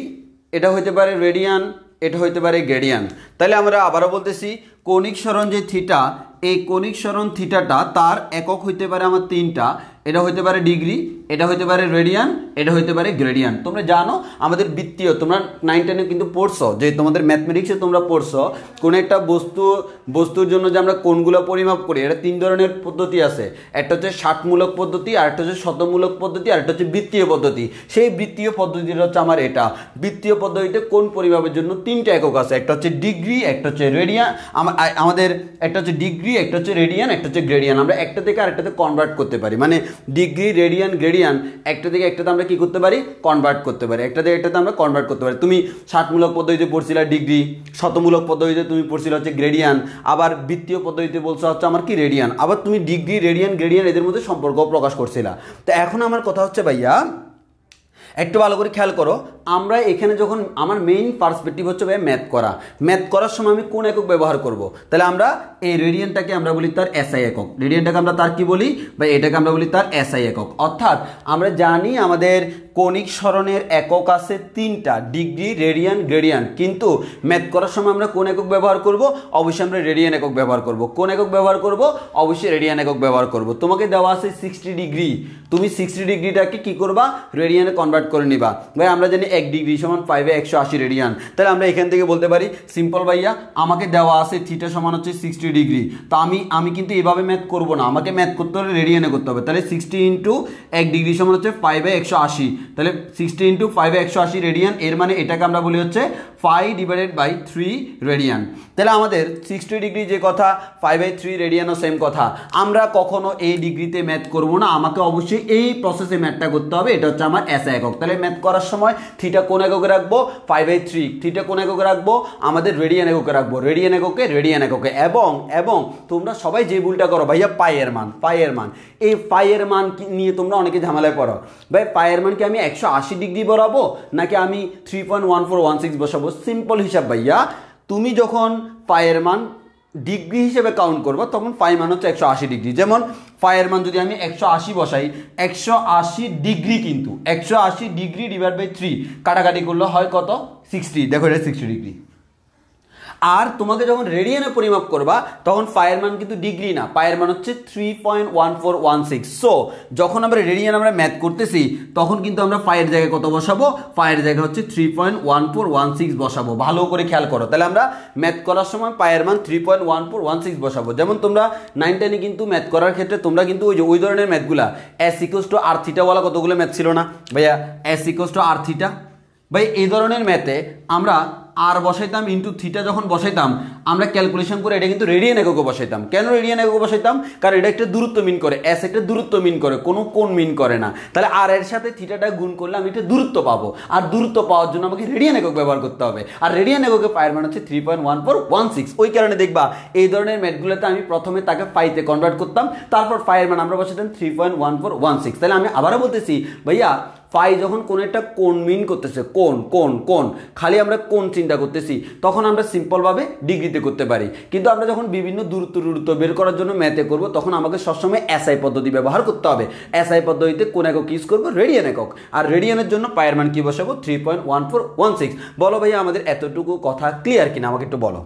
এটা হইতে পারে রেডিয়ান, এটা হইতে পারে গ্রেডিয়ান। তাহলে আমরা আবারও বলতেছি, কৌণিক সরণ যে থিটা, এই কৌণিক সরণ থিটাটা তার একক হইতে পারে আমার 3টা। এটা হইতে পারে ডিগ্রি, এটা হইতে পারে রেডিয়ান, এটা হইতে পারে গ্রেডিয়ান। তোমরা জানো আমাদের বৃত্তীয়, তোমরা 9-10 কিন্তু পড়ছো, যে তোমাদের ম্যাথমেটিক্সে তোমরা পড়ছো, কোন একটা বস্তুর জন্য যে আমরা কোণগুলো পরিমাপ করি, এটা 3 ধরনের পদ্ধতি আছে। একটা হচ্ছে ষাটমূলক পদ্ধতি, আরেকটা হচ্ছে শতমূলক পদ্ধতি, আরেকটা হচ্ছে বৃত্তীয় পদ্ধতি। সেই বৃত্তীয় পদ্ধতিটা হচ্ছে আমার এটা। বৃত্তীয় পদ্ধতিতে কোণ পরিমাপের জন্য 3টা একক আছে, একটা হচ্ছে ডিগ্রি, একটা হচ্ছে রেডিয়ান, আমাদের একটা হচ্ছে ডিগ্রি, একটা হচ্ছে রেডিয়ান, একটা হচ্ছে গ্রেডিয়ান। আমরা একটা থেকে আরেকটাতে কনভার্ট করতে পারি, মানে ডিগ্রি, রেডিয়ান, গ্রেডিয়ান একটা থেকে একটাতে আমরা কি করতে পারি? কনভার্ট করতে পারি, একটা থেকে একটাতে আমরা কনভার্ট করতে পারি। তুমি ষাটমূলক পদ্ধতিতে পড়ছিলা ডিগ্রি, শতমূলক পদ্ধতিতে তুমি পড়ছিলা হচ্ছে গ্রেডিয়ান, আবার বৃত্তীয় পদ্ধতিতে বলছো হচ্ছে আমার কি রেডিয়ান, আবার তুমি ডিগ্রি, রেডিয়ান, গ্রেডিয়ান এদের মধ্যে সম্পর্ক প্রকাশ করছিলা। তো এখন আমার কথা হচ্ছে ভাইয়া, একটু ভালো করে খেয়াল করো, আমরা এখানে যখন আমার মেইন পার্সপেক্টিভ হচ্ছে ভাই ম্যাথ করা, ম্যাথ করার সময় আমি কোন একক ব্যবহার করব? তাহলে আমরা এই রেডিয়ানটাকে আমরা বলি তার এসআই একক, রেডিয়ানটাকে আমরা তার কি বলি ভাই? এটাকে আমরা বলি তার এসআই একক। অর্থাৎ আমরা জানি আমাদের কৌণিক সরণের একক আছে 3টা, ডিগ্রি, রেডিয়ান, গ্রেডিয়ান, কিন্তু ম্যাথ করার সময় আমরা কোন একক ব্যবহার করব? অবশ্যই আমরা রেডিয়ান একক ব্যবহার করব। কোন একক ব্যবহার করব? অবশ্যই রেডিয়ান একক ব্যবহার করব। তোমাকে দেওয়া আছে 60 ডিগ্রি, তুমি 60 ডিগ্রিটাকে কি করবা? রেডিয়ানে কনভার্ট কনভার্ট করে নিবা। ভাই আমরা জানি 1 ডিগ্রি সমান 5/180 রেডিয়ান, তাহলে আমরা এখান থেকে বলতে পারি সিম্পল ভাইয়া আমাকে দেওয়া আছে থিটা সমান হচ্ছে 60 ডিগ্রি, তো আমি কিন্তু এভাবে ম্যাথ করব না, আমাকে ম্যাথ করতে হলে রেডিয়ানে করতে হবে। তাহলে 60 ইন্টু 1 ডিগ্রি সমান হচ্ছে 5/180, তাহলে 60 ইন্টু 5/180 রেডিয়ান, এর মানে এটাকে আমরা বলি হচ্ছে 5/3 রেডিয়ান। তাহলে আমাদের 60 ডিগ্রি যে কথা 5/3 রেডিয়ানও সেম কথা। আমরা কখনো এই ডিগ্রিতে ম্যাথ করব না, আমাকে অবশ্যই এই প্রসেসে ম্যাথটা করতে হবে। এটা হচ্ছে আমার এসআই একক। তাহলে ম্যাথ করার সময় থিটা কোন এককে রাখবো 5/3, থিটা কোন এককে রাখবো আমাদের রেডিয়ান এককে রাখবো, রেডিয়ান এককে। এবং তোমরা সবাই যে ভুলটা করো ভাইয়া পাইয়ের মান, এই পাইয়ের মান নিয়ে তোমরা অনেকে ঝামেলায় পড়ো। ভাই পাইয়ের মান কি আমি 180 ডিগ্রি বসাবো নাকি আমি 3.1416 বসাবো? সিম্পল হিসাব ভাইয়া, তুমি যখন পাইয়ের মান ডিগ্রি হিসেবে কাউন্ট করবো তখন পাই মান হচ্ছে 180 ডিগ্রি। যেমন পাইয়ের মান যদি আমি 180 বসাই, 180 ডিগ্রি, কিন্তু 180 ডিগ্রি ডিভাইড বাই 3 কাটাকাটি করলে হয় কত? 60। দেখো এটা 60 ডিগ্রি। আর তোমাকে যখন রেডিয়ানে পরিমাপ করবা তখন পায়ের মান কিন্তু ডিগ্রি না, পায়ের মান হচ্ছে 3.1416। সো যখন আমরা রেডিয়ান আমরা ম্যাথ করতেছি তখন কিন্তু আমরা পায়ের জায়গায় কত বসাবো? পায়ের জায়গায় হচ্ছে 3.1416 বসাবো। ভালো করে খেয়াল করো। তাহলে আমরা ম্যাথ করার সময় পায়ের মান 3.1416 বসাবো। যেমন তোমরা 9 10 কিন্তু ম্যাথ করার ক্ষেত্রে তোমরা কিন্তু ওই ধরনের ম্যাথগুলা s = r থিটা ওয়ালা কতগুলো ম্যাথ ছিল না ভাইয়া? s = r theta. ভাই এই ধরনের ম্যাথে আমরা আর বসাইতাম ইন্টু থিটা, যখন বসাইতাম আমরা ক্যালকুলেশন করে এটা কিন্তু রেডিয়ান এককে বসাইতাম। কেন রেডিয়ান এককে বসাইতাম? কারণ এটা একটা দূরত্ব মিন করে, এস একটা দূরত্ব মিন করে, কোনো কোণ মিন করে না। তাহলে আর এর সাথে থিটাটা গুণ করলে আমি একটা দূরত্ব পাবো, আর দূরত্ব পাওয়ার জন্য আমাকে রেডিয়ান একক ব্যবহার করতে হবে। আর রেডিয়ান এককে পায়ের মান হচ্ছে 3.1416। ওই কারণে দেখবা এই ধরনের ম্যাথগুলোতে আমি প্রথমে তাকে পাইতে কনভার্ট করতাম, তারপর পায়ের মান আমরা বসাইতাম 3.1416। তাহলে আমি আবারও বলতেছি ভাইয়া, পাই যখন কোন একটা কোণ মিন করতেছে, কোণ খালি আমরা কোণ চিন্তা করতেছি, তখন আমরা সিম্পলভাবে ডিগ্রিতে করতে পারি। কিন্তু আমরা যখন বিভিন্ন দূরত্ব বের করার জন্য ম্যাথে করব তখন আমাকে সবসময় এসআই পদ্ধতি ব্যবহার করতে হবে। এসআই পদ্ধতিতে কোন একক ইউজ করবো? রেডিয়ান একক। আর রেডিয়ানের জন্য পায়ের মান কি বসাবো? 3.1416। বলো ভাইয়া আমাদের এতটুকু কথা ক্লিয়ার কিনা? আমাকে একটু বলো।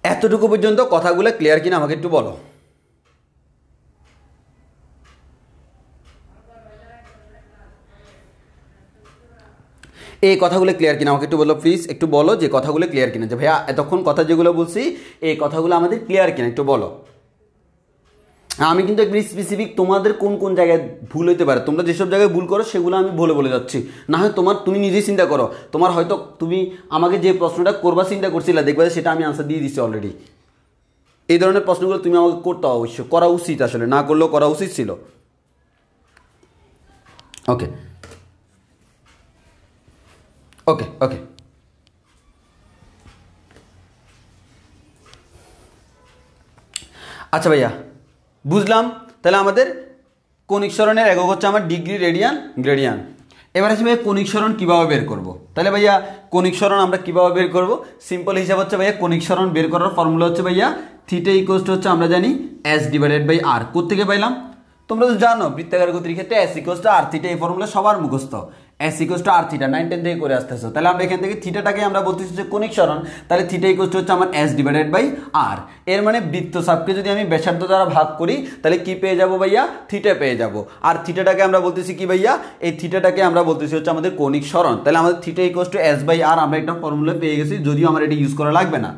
এতটুকু পর্যন্ত কথাগুলো ক্লিয়ার কিনা? আমাকে একটু বলো। এই কথাগুলো ক্লিয়ার কিনা? আমাকে একটু বলো প্লিজ, একটু বলো যে কথাগুলো ক্লিয়ার কিনা, যে ভাইয়া এতক্ষণ কথা যেগুলো বলছি এই কথাগুলো আমাদের ক্লিয়ার কিনা একটু বলো। আমি কিন্তু একটু স্পেসিফিক তোমাদের কোন জায়গায় ভুল হইতে পারে, তোমরা যেসব জায়গায় ভুল করো সেগুলো আমি বলে যাচ্ছি। না হয় তুমি নিজেই চিন্তা করো, তোমার হয়তো তুমি আমাকে যে প্রশ্নটা করবা চিন্তা করছিলা, দেখবে সেটা আমি আনসার দিয়ে দিচ্ছি অলরেডি। এই ধরনের প্রশ্নগুলো তুমি আমাকে করতে অবশ্যই করা উচিত, আসলে না করলেও করা উচিত ছিল। ওকে ওকে ওকে আচ্ছা ভাইয়া বুঝলাম। তাহলে আমাদের কৌণিক সরণের একক হচ্ছে আমার ডিগ্রি, রেডিয়ান, গ্রেডিয়ান। এবার আসে ভাইয়া কৌণিক সরণ কীভাবে বের করব? তাহলে ভাইয়া কৌণিক সরণ আমরা কীভাবে বের করব? সিম্পল হিসাব হচ্ছে ভাইয়া কৌণিক সরণ বের করার ফর্মুলা হচ্ছে ভাইয়া থিটা ইকুয়ালস টু হচ্ছে আমরা জানি s ডিভাইডেড বাই r। কোত্থেকে পাইলাম? তোমরা তো জানো বৃত্তাকার গতির ক্ষেত্রে s equals to r theta, এই ফর্মুলা সবার মুখস্থ। s equals to r theta 9 10 থেকে করে আসতেছো। তাহলে আমরা এখান থেকে থিটাটাকে আমরা বলতেছি যে কৌণিক সরণ, তাহলে থিটা ইকুয়ালস টু হচ্ছে আমার s ডিভাইডেড বাই r। এর মানে বৃত্তচাপকে যদি আমি ব্যাসার্ধ দ্বারা ভাগ করি তাহলে কি পেয়ে যাব ভাইয়া? থিটা পেয়ে যাব। আর থিটাটাকে আমরা বলতেছি কি ভাইয়া? এই থিটাটাকে আমরা বলতেছি হচ্ছে আমাদের কৌণিক সরণ। তাহলে আমাদের theta equals to s by r আমরা একটা ফর্মুলা পেয়ে গেছি, যদিও আমার এটা ইউজ করা লাগবে না।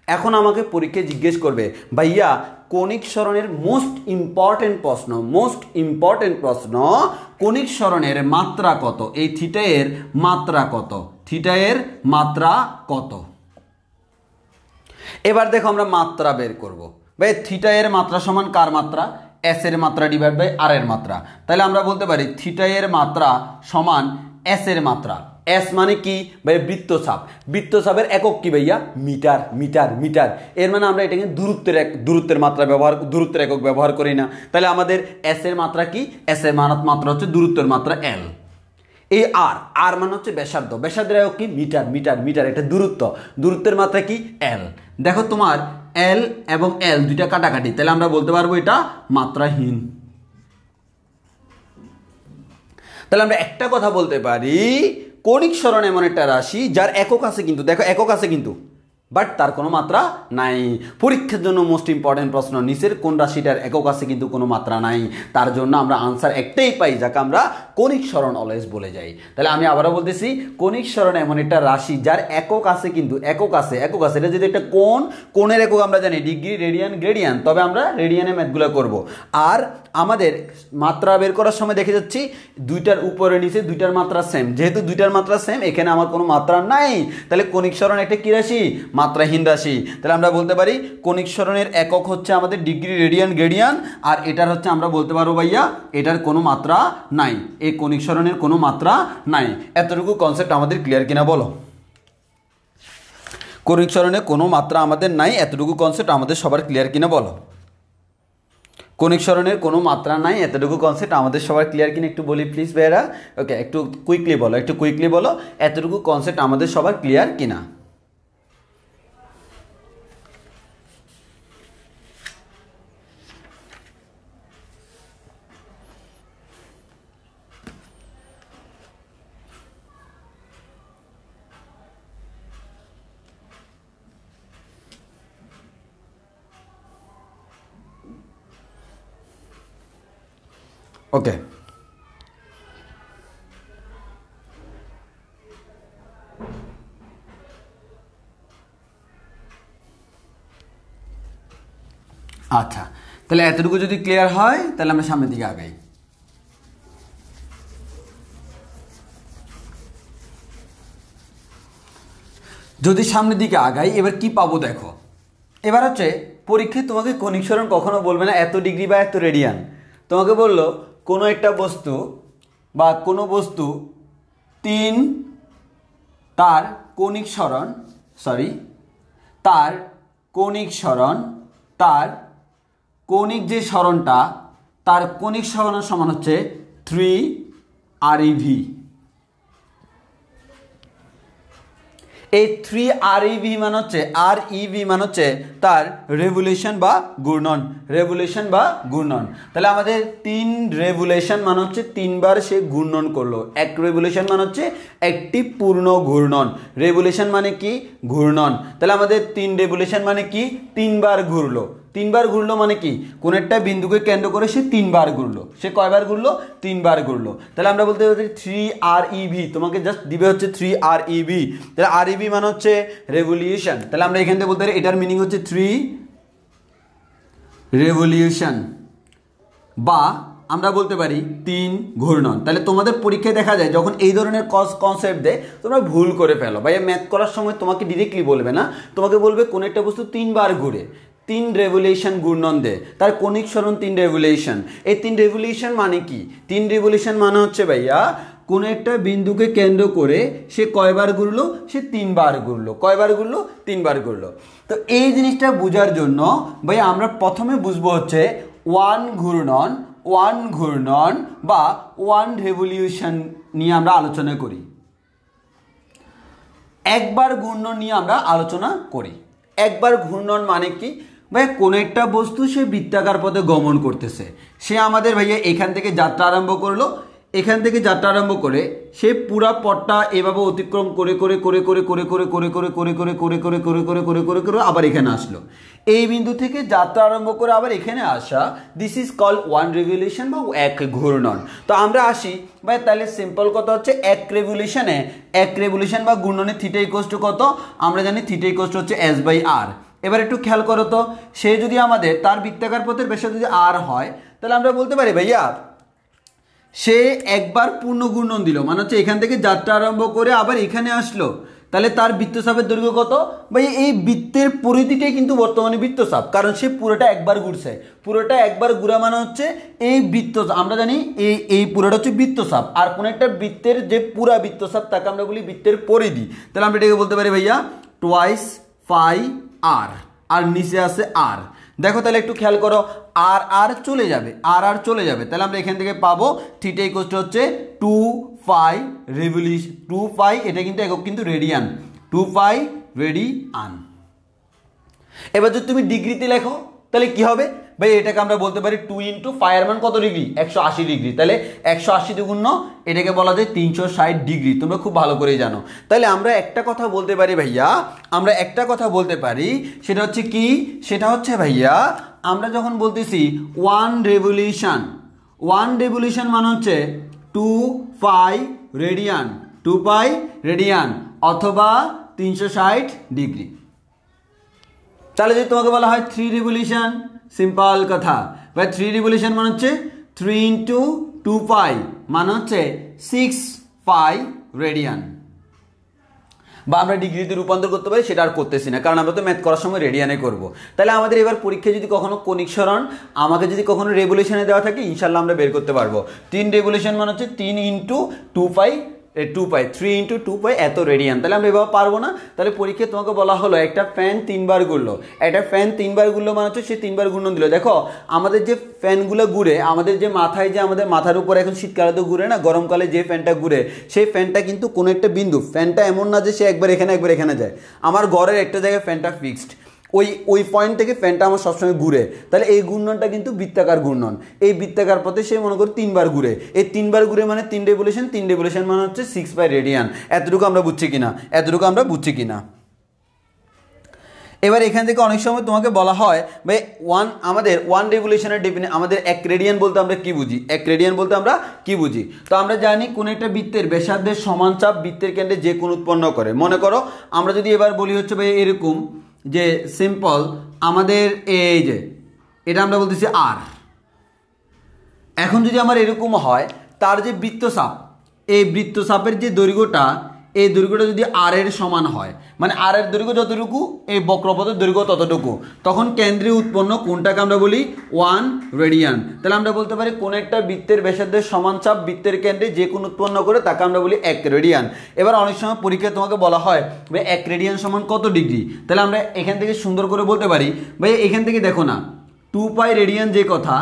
এখন আমাকে পরীক্ষায় জিজ্ঞেস করবে ভাইয়া কৌণিক সরণের মোস্ট ইম্পর্টেন্ট প্রশ্ন কৌণিক সরণের মাত্রা কত? এই থিটা এর মাত্রা কত? থিটা এর মাত্রা কত? এবার দেখো আমরা মাত্রা বের করব। ভাই থিটা এর মাত্রা সমান কার মাত্রা? s এর মাত্রা ডিভাইড বাই r এর মাত্রা। তাহলে আমরা বলতে পারি থিটা এর মাত্রা সমান s এর মাত্রা। s মানে কি ভাই? বৃত্তচাপ। বৃত্তচাপের একক কি ভাইয়া? মিটার। এর মানে আমরা এটাকে দূরত্বের মাত্রা ব্যবহার, দূরত্বের একক ব্যবহার করি না। তাহলে আমাদের s এর মাত্রা কি? s এর মাত্রা হচ্ছে দূরত্বের মাত্রা l। এই আর মানে হচ্ছে ব্যাসার্ধ, ব্যাসার্ধের একক কি? মিটার। এটা দূরত্বের মাত্রা কি? l। দেখো তোমার l এবং l দুইটা কাটাকাটি, তাহলে আমরা বলতে পারবো এটা মাত্রাহীন। তাহলে আমরা একটা কথা বলতে পারি কৌণিক সরণ এমন একটা রাশি যার একক আছে, কিন্তু দেখো একক আছে কিন্তু বাট তার কোনো মাত্রা নাই। পরীক্ষার জন্য মোস্ট ইম্পর্টেন্ট প্রশ্ন, নিচের কোন রাশিটার একক আছে কিন্তু কোনো মাত্রা নাই, তার জন্য আমরা আনসার একটাই পাই যাকে আমরা কনিক সরণ অলওয়েজ বলে যাই। তাহলে আমি আবারও বলতেছি, কনিক সরণ এমন একটা রাশি যার একক আছে কিন্তু একক আছে এটা যদি একটা কোণের একক আমরা জানি ডিগ্রি, রেডিয়ান, গ্রেডিয়ান, তবে আমরা রেডিয়ানে ম্যাথগুলো করব। আর আমাদের মাত্রা বের করার সময় দেখে যাচ্ছি দুইটার উপরে নিচে দুইটার মাত্রা সেম, যেহেতু দুইটার মাত্রা সেম এখানে আমার কোনো মাত্রা নাই, তাহলে কনিক সরণ একটা কি রাশি? মাত্রাহীন রাশি। তাহলে আমরা বলতে পারি কনিক সরণের একক হচ্ছে আমাদের ডিগ্রি, রেডিয়ান, গ্রেডিয়ান, আর এটার হচ্ছে আমরা বলতে পারবো ভাইয়া এটার কোনো মাত্রা নাই, এই কনিক সরণের কোনো মাত্রা নাই। এতটুকু কনসেপ্ট আমাদের ক্লিয়ার কিনা বলো? কনিক সরণে কোনো মাত্রা আমাদের নাই, এতটুকু কনসেপ্ট আমাদের সবার ক্লিয়ার কিনা বলো? কনিক সরণের কোনো মাত্রা নাই, এতটুকু কনসেপ্ট আমাদের সবার ক্লিয়ার কিনা একটু বলি প্লিজ ভাইরা। ওকে, একটু কুইকলি বলো এতটুকু কনসেপ্ট আমাদের সবার ক্লিয়ার কিনা। ওকে, আচ্ছা, তাহলে এতটুকু যদি ক্লিয়ার হয় তাহলে আমরা সামনের দিকে আগাই। যদি সামনের দিকে আগাই এবার কি পাবো দেখো। এবার হচ্ছে পরীক্ষায় তোমাকে কনিক সরণ কখনো বলবে না এত ডিগ্রি বা এত রেডিয়ান, তোমাকে বললো কোনো একটা বস্তু বা কোনো বস্তু তার কনিক সরণ তার কনিক যে সরণটা তার কনিক সরণের সমান হচ্ছে 3 ReV। এই 3 ReV মানে হচ্ছে তার রেভুলেশন বা ঘূর্ণন, তাহলে আমাদের 3 রেভুলেশন মানে হচ্ছে 3 বার সে ঘূর্ণন করলো। এক রেভুলেশন মানে হচ্ছে একটি পূর্ণ ঘূর্ণন, রেভুলেশন মানে কি? ঘূর্ণন। তাহলে আমাদের 3 রেভুলেশন মানে কি? 3 বার ঘুরলো। 3 বার ঘুরলো মানে কি? কোন একটা বিন্দুকে কেন্দ্র করে সে 3 বার ঘুরলো। সে কয়বার ঘুরলো? 3 বার ঘুরলো। তাহলে আমরা বলতে পারি 3 ReV, তোমাকে জাস্ট দিবে হচ্ছে 3 ReV। তাহলে ReV মানে হচ্ছে রেভলিউশন। তাহলে আমরা এখান থেকে বলতে পারি এটার মিনিং হচ্ছে 3 রেভলিউশন, বা আমরা বলতে পারি 3 ঘূর্ণন। তাহলে তোমাদের পরীক্ষায় দেখা যায় যখন এই ধরনের কনসেপ্ট দেয় তোমরা ভুল করে ফেলো। ভাইয়া ম্যাথ করার সময় তোমাকে ডিরেক্টলি বলবে না, তোমাকে বলবে কোন একটা বস্তু 3 বার ঘুরে 3 রেভলিউশন ঘূর্ণন দেয়, তার কনিক সরণ 3 রেভলিউশন। এই 3 রেভলিউশন মানে কি? 3 রেভলিউশন মানে হচ্ছে ভাইয়া কোন একটা বিন্দুকে কেন্দ্র করে সে কয়বার ঘুরলো? সে 3 বার ঘুরলো। কয়বার ঘুরলো? 3 বার ঘুরলো। তো এই জিনিসটা বোঝার জন্য ভাইয়া আমরা প্রথমে বুঝবো হচ্ছে 1 ঘূর্ণন বা 1 রেভলিউশন নিয়ে আমরা আলোচনা করি। একবার ঘূর্ণন নিয়ে আমরা আলোচনা করি। একবার ঘূর্ণন মানে কি? ভাই কোন একটা বস্তু সে বৃত্তাকার পথে গমন করতেছে, সে আমাদের ভাইয়া এখান থেকে যাত্রা আরম্ভ করলো, এখান থেকে যাত্রা আরম্ভ করে সে পুরা পথটা এভাবে অতিক্রম করে করে করে করে করে করে করে করে করে করে করে করে করে করে করে করে করে আবার এখানে আসলো। এই বিন্দু থেকে যাত্রা আরম্ভ করে আবার এখানে আসা, দিস ইজ কল্ড 1 রেভলিউশন বা এক ঘূর্ণন। তো আমরা আসি ভাই, তাহলে সিম্পল কথা হচ্ছে এক রেভলিউশন বা ঘূর্ণনের থিটা ইকুয়ালস টু কত? আমরা জানি থিটা ইকুয়ালস টু হচ্ছে S/R। এবার একটু খেয়াল করো তো, সে যদি আমাদের তার বৃত্তাকার পথের ব্যাসার্ধ যদি R হয় তাহলে আমরা বলতে পারি ভাইয়া সে একবার পূর্ণ ঘূর্ণন দিল, মানে হচ্ছে এখান থেকে যাত্রা আরম্ভ করে আবার এখানে আসলো, তাহলে তার বৃত্তচাপের দৈর্ঘ্য কত? ভাই এই বৃত্তের পরিধিটাই কিন্তু বর্তমানে বৃত্তচাপ, কারণ সে পুরোটা একবার ঘুরছে। পুরোটা একবার ঘুরা মানে হচ্ছে এই বৃত্তচাপ, আমরা জানি এই পুরোটা হচ্ছে বৃত্তচাপ, আর কোন একটা বৃত্তের যে পুরা বৃত্তচাপ তাকে আমরা বলি বৃত্তের পরিধি। তাহলে আমরা এটাকে বলতে পারি ভাইয়া টুয়াইস পাই R, আর নিচে আছে R। দেখো তাহলে একটু খেয়াল করো, আর চলে যাবে, চলে যাবে, তাহলে আমরা এখান থেকে পাবো থিটা ইকুয়ালস টু হচ্ছে 2 পাই রেভলিউশন, 2 পাই, এটা কিন্তু একক কিন্তু রেডিয়ান, 2 পাই রেডিয়ান। এবার যদি তুমি ডিগ্রিতে লেখো তাহলে কি হবে? ভাই এটাকে আমরা বলতে পারি 2 ইন্টু ফাইয়ের মান কত ডিগ্রি 180 ডিগ্রি, তাহলে 180 দ্বিগুণ এটাকে বলা যায় 360 ডিগ্রি, তোমরা খুব ভালো করেই জানো। তাহলে আমরা একটা কথা বলতে পারি ভাইয়া, আমরা একটা কথা বলতে পারি, সেটা হচ্ছে কি, সেটা হচ্ছে ভাইয়া আমরা যখন বলতেছি ওয়ান রেভলিউশন মানে হচ্ছে 2 পাই রেডিয়ান, 2 পাই রেডিয়ান অথবা 360 ডিগ্রি। তাহলে যদি তোমাকে বলা হয় 3 রেভলিউশন, সিম্পল কথা ভাই, 3 রেভলিউশন মানে হচ্ছে 3 ইন্টু 2 পাই মানে হচ্ছে 6 পাই রেডিয়ান, বা আমরা ডিগ্রিতে রূপান্তর করতে পারি, সেটা আর করতেছি না কারণ আমরা তো ম্যাথ করার সময় রেডিয়ানে করব। তাহলে আমাদের এবার পরীক্ষায় যদি কখনো কনিক সরণ আমাকে যদি কখনো রেভলিউশনে দেওয়া থাকে, ইনশাল্লাহ আমরা বের করতে পারবো। 3 রেভলিউশন মানে হচ্ছে 3 ইন্টু 2 পাই 3 ইন্টু 2 পাই এত রেডিয়ান, তাহলে আমরা এভাবে পারবো না। তাহলে পরীক্ষায় তোমাকে বলা হলো একটা ফ্যান 3 বার ঘুরলো, একটা ফ্যান 3 বার ঘুরলো মানে হচ্ছে সে 3 বার ঘূর্ণন দিল। দেখো আমাদের যে ফ্যানগুলো ঘুরে, আমাদের যে মাথায়, যে আমাদের মাথার উপর এখন শীতকালে তো ঘুরে না, গরমকালে যে ফ্যানটা ঘুরে সেই ফ্যানটা কিন্তু কোনো একটা বিন্দু, ফ্যানটা এমন না যে সে একবার এখানে একবার এখানে যায়, আমার ঘরের একটা জায়গায় ফ্যানটা ফিক্সড, ওই পয়েন্ট থেকে ফ্যানটা আমার সবসময় ঘুরে, তাহলে এই ঘূর্ণনটা কিন্তু বৃত্তাকার ঘূর্ণন, এই বৃত্তাকার পথে সে মনে করি 3 বার ঘুরে, এই 3 বার ঘুরে মানে 3 রেভলিউশন মানে হচ্ছে 6 পাই রেডিয়ান। এতটুকু আমরা বুঝছি কিনা? এবার এখান থেকে অনেক সময় তোমাকে বলা হয় ভাই আমাদের 1 রেভলিউশনের আমাদের 1 রেডিয়ান বলতে আমরা কি বুঝি, তো আমরা জানি কোন একটা বৃত্তের ব্যাসার্ধের সমান চাপ বৃত্তের কেন্দ্রে যে কোণ উৎপন্ন করে। মনে করো আমরা যদি এবার বলি হচ্ছে ভাই এরকম যে সিম্পল আমাদের এই যে এটা আমরা বলতেছি আর, এখন যদি আমার এরকম হয় তার যে বৃত্তচাপ, এই বৃত্তচাপের যে দৈর্ঘ্যটা, এই দৈর্ঘ্যটা যদি আর এর সমান হয়, মানে আর এর দৈর্ঘ্য যতটুকু এই বক্রপথের দৈর্ঘ্য ততটুকু, তখন কেন্দ্রে উৎপন্ন কোণটাকে আমরা বলি 1 রেডিয়ান। তাহলে আমরা বলতে পারি কোন একটা বৃত্তের ব্যাসার্ধের সমান চাপ বৃত্তের কেন্দ্রে যে কোণ উৎপন্ন করে তাকে আমরা বলি 1 রেডিয়ান। এবার অনেক সময় পরীক্ষায় তোমাকে বলা হয় ভাই 1 রেডিয়ান সমান কত ডিগ্রি, তাহলে আমরা এখান থেকে সুন্দর করে বলতে পারি ভাই এখান থেকে দেখো না 2 পাই রেডিয়ান যে কথা,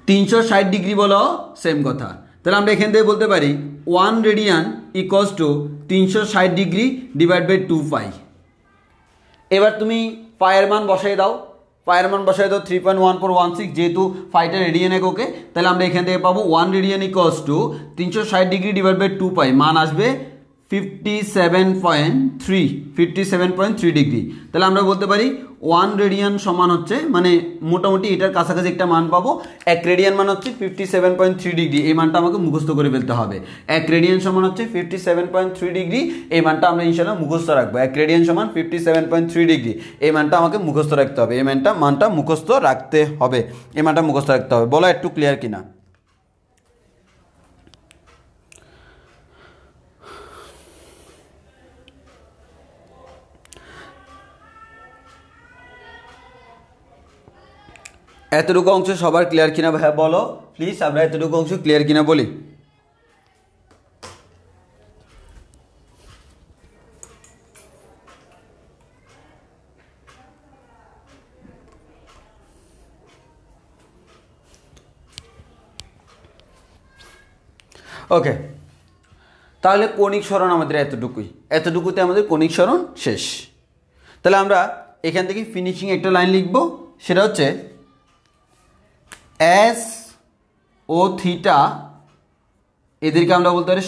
360 ডিগ্রি বলো সেম কথা, তাহলে আমরা এখান থেকে বলতে পারি 1 radian equals to 360 degree divide by 2 pi. এবার তুমি পায়ের মান বসাই দাও, 3.1416, যেহেতু ফাইটা রেডিয়ান এককে, তাহলে আমরা এখান থেকে পাবো 1 radian equals to 360 degree divide by 2 pi, মান আসবে 57.3 ডিগ্রি। তাহলে আমরা বলতে পারি 1 রেডিয়ান সমান হচ্ছে, মানে মোটামুটি এটার কাছাকাছি একটা মান পাবো, 1 রেডিয়ান মান হচ্ছে 57.3 ডিগ্রি, এই মানটা আমাকে মুখস্থ করে ফেলতে হবে। 1 রেডিয়ান সমান হচ্ছে 57.3 ডিগ্রি, এই মানটা আমরা ইনশাআল্লাহ মুখস্থ রাখবো। 1 রেডিয়ান সমান 57.3 ডিগ্রি, এই মানটা আমাকে মুখস্থ রাখতে হবে, মানটা মুখস্থ রাখতে হবে। বলো একটু ক্লিয়ার কিনা? এতটুকু অংশ সবার ক্লিয়ার কিনা ভাইয়া বলো প্লিজ, আমরা এতটুকু অংশ ক্লিয়ার কিনা বলি। ওকে, তাহলে কণিক সরণ আমাদের এতটুকুতে আমাদের কণিক সরণ শেষ। তাহলে আমরা এখান থেকে ফিনিশিং একটা লাইন লিখব, সেটা হচ্ছে এস ও থিটা এদেরকে আমরা বলতে পারি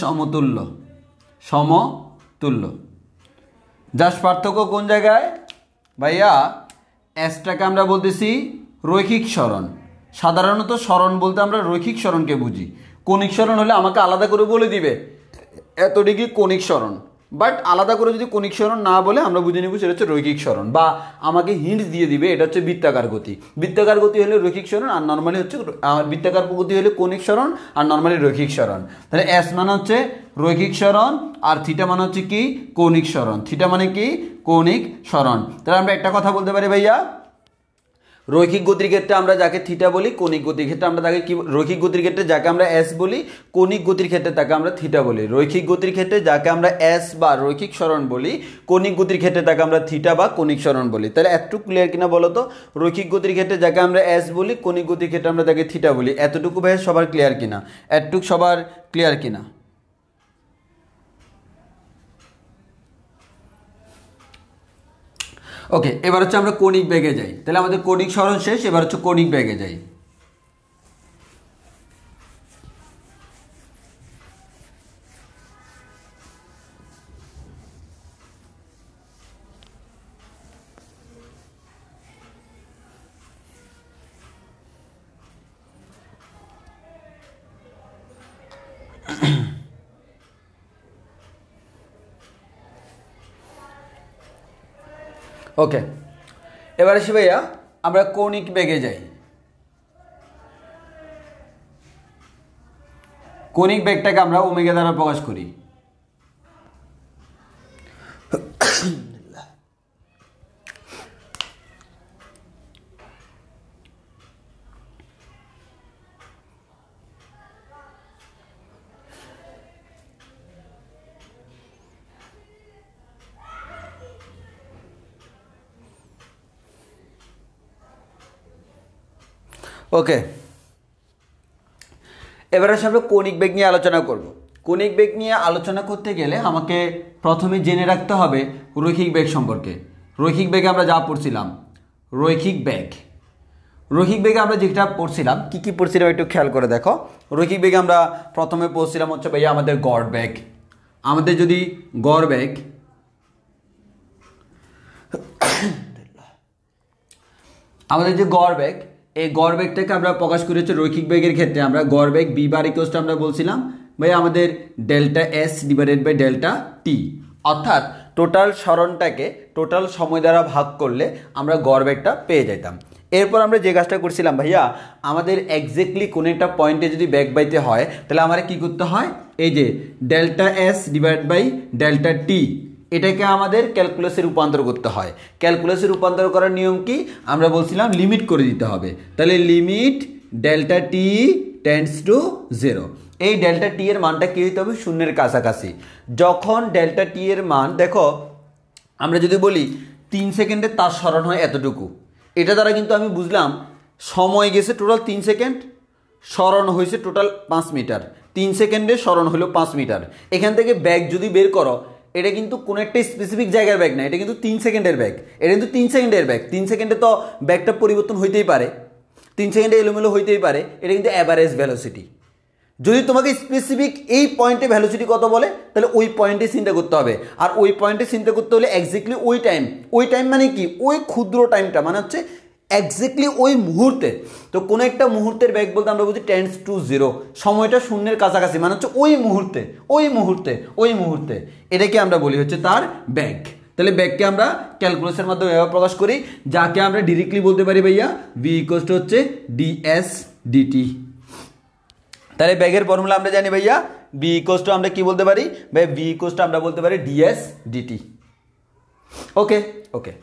সমতুল্য। জাস্ট পার্থক্য কোন জায়গায় ভাইয়া, এসটাকে আমরা বলতেছি রৈখিক সরণ। সাধারণত সরণ বলতে আমরা রৈখিক সরণকে বুঝি, কণিক সরণ হলে আমাকে আলাদা করে বলে দিবে এত ডিগ্রি কণিক সরণ, বাট আলাদা করে যদি কণিক সরণ না বলে আমরা বুঝে নিব সেটা হচ্ছে রৈখিক সরণ, বা আমাকে হিন্টস দিয়ে দিবে এটা হচ্ছে বৃত্তাকার গতি। বৃত্তাকার গতি হলে রৈখিক সরণ, আর নর্মালি হচ্ছে বৃত্তাকার গতি হলে কণিক সরণ, আর নর্মালি রৈখিক সরণ। তাহলে এস মানে হচ্ছে রৈখিক সরণ, আর থিটা মানে হচ্ছে কি কৌণিক সরণ। তাহলে আমরা একটা কথা বলতে পারি ভাইয়া, রৈখিক গতির ক্ষেত্রে আমরা যাকে থিটা বলি, কৌণিক গতির ক্ষেত্রে আমরা তাকে কি, রৈখিক গতির ক্ষেত্রে যাকে আমরা এস বলি, কৌণিক গতির ক্ষেত্রে তাকে আমরা থিটা বলি। রৈখিক গতির ক্ষেত্রে যাকে আমরা এস বা রৈখিক সরণ বলি, কৌণিক গতির ক্ষেত্রে তাকে আমরা থিটা বা কৌণিক সরণ বলি। তাহলে এতটুকু ক্লিয়ার কিনা বলো তো? রৈখিক গতির ক্ষেত্রে যাকে আমরা এস বলি, কৌণিক গতির ক্ষেত্রে আমরা তাকে থিটা বলি। এতটুকু ভাই সবার ক্লিয়ার কিনা? ওকে, এবার হচ্ছে আমরা কৌণিক বেগে যাই। তাহলে আমাদের কৌণিক সরণ শেষ, এবার হচ্ছে কৌণিক বেগে যাই। ওকে, এবার আসি ভাইয়া আমরা কৌণিক বেগে যাই। কৌণিক বেগটাকে আমরা ওমেগা দ্বারা প্রকাশ করি। ওকে, এবার আসলে আমরা কৌণিক বেগ নিয়ে আলোচনা করব। কৌণিক বেগ নিয়ে আলোচনা করতে গেলে আমাকে প্রথমে জেনে রাখতে হবে রৈখিক বেগ সম্পর্কে। রৈখিক বেগে আমরা যা পড়ছিলাম, রৈখিক বেগ, রৈখিক বেগে আমরা যেটা পড়ছিলাম, কি কি পড়ছিলাম একটু খেয়াল করে দেখো। রৈখিক বেগে আমরা প্রথমে পড়ছিলাম হচ্ছে ভাইয়া আমাদের গড় বেগ। আমাদের যদি গড় বেগ, আমাদের যে গড় বেগ, এই গড় বেগটাকে আমরা প্রকাশ করেছি রৈখিক বেগের ক্ষেত্রে আমরা গড় বেগ বি বার ইকুয়ালস টু আমরা বলছিলাম ভাই আমাদের delta S divided by delta T, অর্থাৎ টোটাল সরণটাকে টোটাল সময় দ্বারা ভাগ করলে আমরা গড় বেগটা পেয়ে যেতাম। এরপর আমরা যে কাজটা করছিলাম ভাইয়া, আমাদের এক্স্যাক্টলি কোনো একটা পয়েন্টে যদি বেগ পাইতে হয় তাহলে আমাদের কী করতে হয়, এই যে delta S divide by delta T, এটাকে আমাদের ক্যালকুলাসে রূপান্তর করতে হয়। ক্যালকুলাসে রূপান্তর করার নিয়ম কি, আমরা বলছিলাম লিমিট করে দিতে হবে। তাহলে limit delta T tends to 0, এই ডেল্টা টি এর মানটা কী হইতে হবে, শূন্যের কাছাকাছি। যখন ডেল্টা টি এর মান, দেখো আমরা যদি বলি 3 সেকেন্ডে তার সরণ হয় এতটুকু, এটা দ্বারা কিন্তু আমি বুঝলাম সময় গেছে টোটাল 3 সেকেন্ড, সরণ হয়েছে টোটাল 5 মিটার। 3 সেকেন্ডে সরণ হলো 5 মিটার। এখান থেকে ব্যাগ যদি বের করো, এটা কিন্তু কোনো একটা স্পেসিফিক জায়গার ব্যাগ না, এটা কিন্তু 3 সেকেন্ডের ব্যাগ। এটা কিন্তু 3 সেকেন্ডের ব্যাগ। 3 সেকেন্ডে তো ব্যাগটা পরিবর্তন হইতেই পারে, 3 সেকেন্ডে এলোমেলো হইতেই পারে। এটা কিন্তু অ্যাভারেজ ভ্যালোসিটি। যদি তোমাকে স্পেসিফিক এই পয়েন্টে ভ্যালোসিটি কত বলে, তাহলে ওই পয়েন্টে চিন্তা করতে হবে। আর ওই পয়েন্টে চিন্তা করতে হলে এক্স্যাক্টলি ওই টাইম মানে কি, ওই ক্ষুদ্র টাইমটা মানে হচ্ছে এক্স্যাক্টলি ওই মুহূর্তে। তো কোনো একটা মুহূর্তের ব্যাগ বলতে আমরা বলছি টেন্ডস টু 0, সময়টা শূন্যের কাছাকাছি, মানে হচ্ছে ওই মুহূর্তে এটাকে আমরা বলি হচ্ছে তার ব্যাগ। তাহলে ব্যাগকে আমরা ক্যালকুলাসের মাধ্যমে এভাবে প্রকাশ করি, যাকে আমরা ডিরেক্টলি বলতে পারি ভাইয়া ভি ইকুয়ালস টু হচ্ছে ডিএস ডিটি। তাহলে ব্যাগের ফর্মুলা আমরা জানি ভাইয়া বি ইকুয়ালস টু আমরা কি বলতে পারি ভাই, বি ইকুয়ালস টু আমরা বলতে পারি ডিএস ডিটি। ওকে ওকে,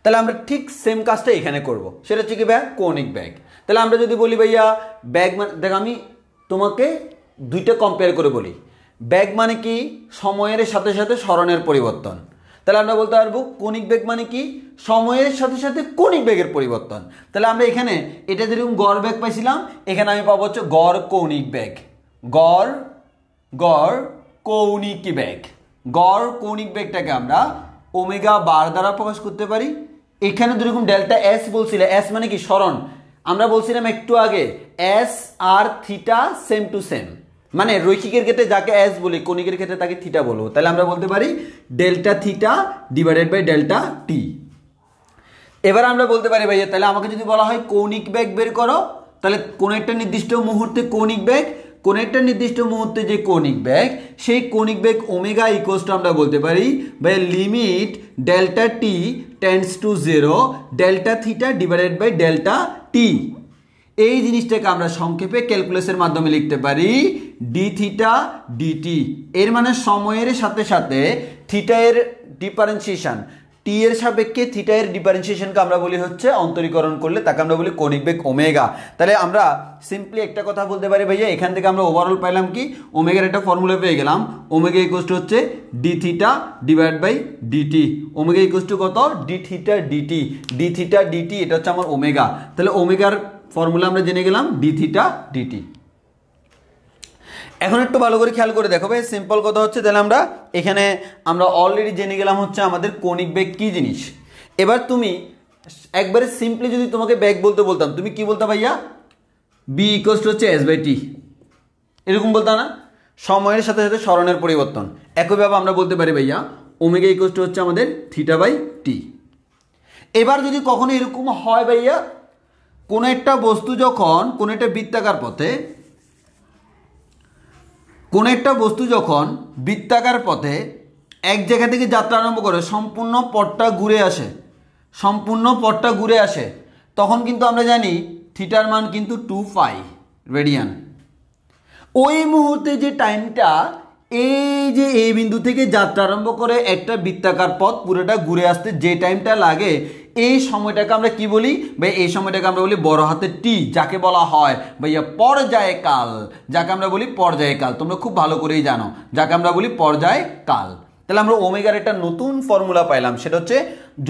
তাহলে আমরা ঠিক সেম কাজটা এখানে করব, সেটা হচ্ছে কি ভাইয়া কৌণিক ব্যাগ। তাহলে আমরা যদি বলি ভাইয়া ব্যাগ মানে, দেখ আমি তোমাকে দুইটা কম্পেয়ার করে বলি। ব্যাগ মানে কি, সময়ের সাথে সাথে সরণের পরিবর্তন। তাহলে আমরা বলতে পারবো কৌণিক বেগ মানে কি, সময়ের সাথে সাথে কৌণিক বেগের পরিবর্তন। তাহলে আমরা এখানে এটা যেরকম গড় বেগ পাইছিলাম, এখানে আমি পাবো হচ্ছে গড় কৌণিক বেগ। গড় কৌণিক বেগ, গড় কৌণিক বেগটাকে আমরা ওমেগা বার দ্বারা প্রকাশ করতে পারি। এখানে যেরকম ডেল্টা এস বলছিলে, এস মানে কি সরণ, আমরা বলছিলাম একটু আগে S R theta same to same, মানে রৈখিকের ক্ষেত্রে যাকে এস বলি, কৌণিকের ক্ষেত্রে তাকে থিটা বলবো। তাহলে আমরা বলতে পারি delta theta divided by delta T. এবার আমরা বলতে পারি ভাইয়া, তাহলে আমাকে যদি বলা হয় কৌণিক বেগ বের করো, তাহলে কোন একটা নির্দিষ্ট মুহূর্তে কৌণিক বেগ, কোন একটা নির্দিষ্ট মুহূর্তে যে কৌণিক বেগ, সেই কৌণিক বেগ ওমেগা ইকুয়ালস টু আমরা বলতে পারি ভাই limit delta T tends to 0 delta theta divided by delta T. এই জিনিসটাকে আমরা সংক্ষেপে ক্যালকুলাসের মাধ্যমে লিখতে পারি ডি থিটা ডিটি। এর মানে সময়ের সাথে সাথে থিটা এর ডিফারেন্সিয়েশন, টি এর সাপেক্ষে থিটা এর ডিফারেন্সিয়েশনকে আমরা বলি হচ্ছে অন্তরীকরণ করলে তাকে আমরা বলি কৌণিক বেগ ওমেগা। তাহলে আমরা সিম্পলি একটা কথা বলতে পারি ভাইয়া, এখান থেকে আমরা ওভারঅল পাইলাম কি, ওমেগার একটা ফর্মুলা পেয়ে গেলাম, ওমেগা ইকুয়ালস টু হচ্ছে D theta divide by DT. Omega equals to কত, D theta DT, D theta DT, এটা হচ্ছে আমার ওমেগা। তাহলে ওমেগার ফর্মুলা আমরা জেনে গেলাম ডি থিটা ডিটি। এখন একটু ভালো করে খেয়াল করে দেখো ভাই, সিম্পল কথা হচ্ছে, তাহলে আমরা এখানে আমরা অলরেডি জেনে গেলাম হচ্ছে আমাদের কৌণিক বেগ কি জিনিস। এবার তুমি একবারে সিম্পলি যদি তোমাকে ব্যাক বলতে বলতাম, তুমি কি বলতে ভাইয়া? বি ইকুয়ালস টু হচ্ছে এস বাই টি, এরকম বলতাম না? সময়ের সাথে সাথে স্মরণের পরিবর্তন। একইভাবে আমরা বলতে পারি ভাইয়া ওমেগা ইকুয়ালস টু হচ্ছে আমাদের থিটা বাই টি। এবার যদি কখনো এরকম হয় ভাইয়া, কোনো একটা বস্তু যখন কোনো একটা বৃত্তাকার পথে এক জায়গা থেকে যাত্রা আরম্ভ করে সম্পূর্ণ পথটা ঘুরে আসে, তখন কিন্তু আমরা জানি থিটার মান কিন্তু 2 পাই রেডিয়ান। ওই মুহূর্তে যে টাইমটা এই বিন্দু থেকে যাত্রা আরম্ভ করে একটা বৃত্তাকার পথ পুরোটা ঘুরে আসতে যে টাইমটা লাগে, এই সময়টাকে আমরা কি বলি ভাই? এই সময়টাকে আমরা বলি বড় হাতের টি, যাকে বলা হয় ভাইয়া পর্যায়কাল। তোমরা খুব ভালো করেই জানো যাকে আমরা বলি পর্যায়কাল। তাহলে আমরা ওমেগার একটা নতুন ফর্মুলা পাইলাম, সেটা হচ্ছে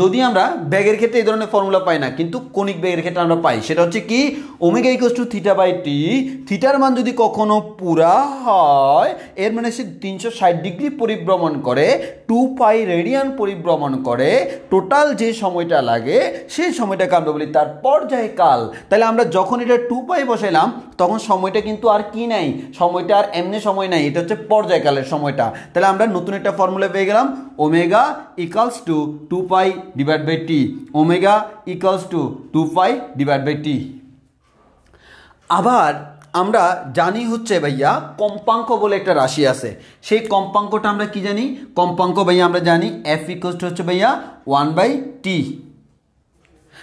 যদি আমরা ব্যাগের ক্ষেত্রে এই ধরনের ফর্মুলা পাই না, কিন্তু কণিক ব্যাগের ক্ষেত্রে আমরা পাই, সেটা হচ্ছে কি omega equals to theta by t. থিটার মান যদি কখনো পুরা হয়, এর মানে সে 360 ডিগ্রি পরিভ্রমণ করে, 2 পাই রেডিয়ান পরিভ্রমণ করে, টোটাল যে সময়টা লাগে সেই সময়টাকে আমরা বলি তার পর্যায়কাল। তাহলে আমরা যখন এটা 2 পাই বসাইলাম, তখন সময়টা কিন্তু আর কি নাই, সময়টা আর এমনি সময় নাই, এটা হচ্ছে পর্যায়কালের সময়টা। তাহলে আমরা নতুন একটা ফর্মুলা পেয়ে গেলাম, omega equals to 2 pi divide by t. Omega equals to 2 pi divide by t. আবার আমরা জানি হচ্ছে ভাইয়া কম্পাঙ্ক বলে একটা রাশি আছে, সেই কম্পাঙ্কটা আমরা কি জানি? কম্পাঙ্ক ভাইয়া আমরা জানি এফ ইকুয়ালস টু হচ্ছে ভাইয়া 1/t।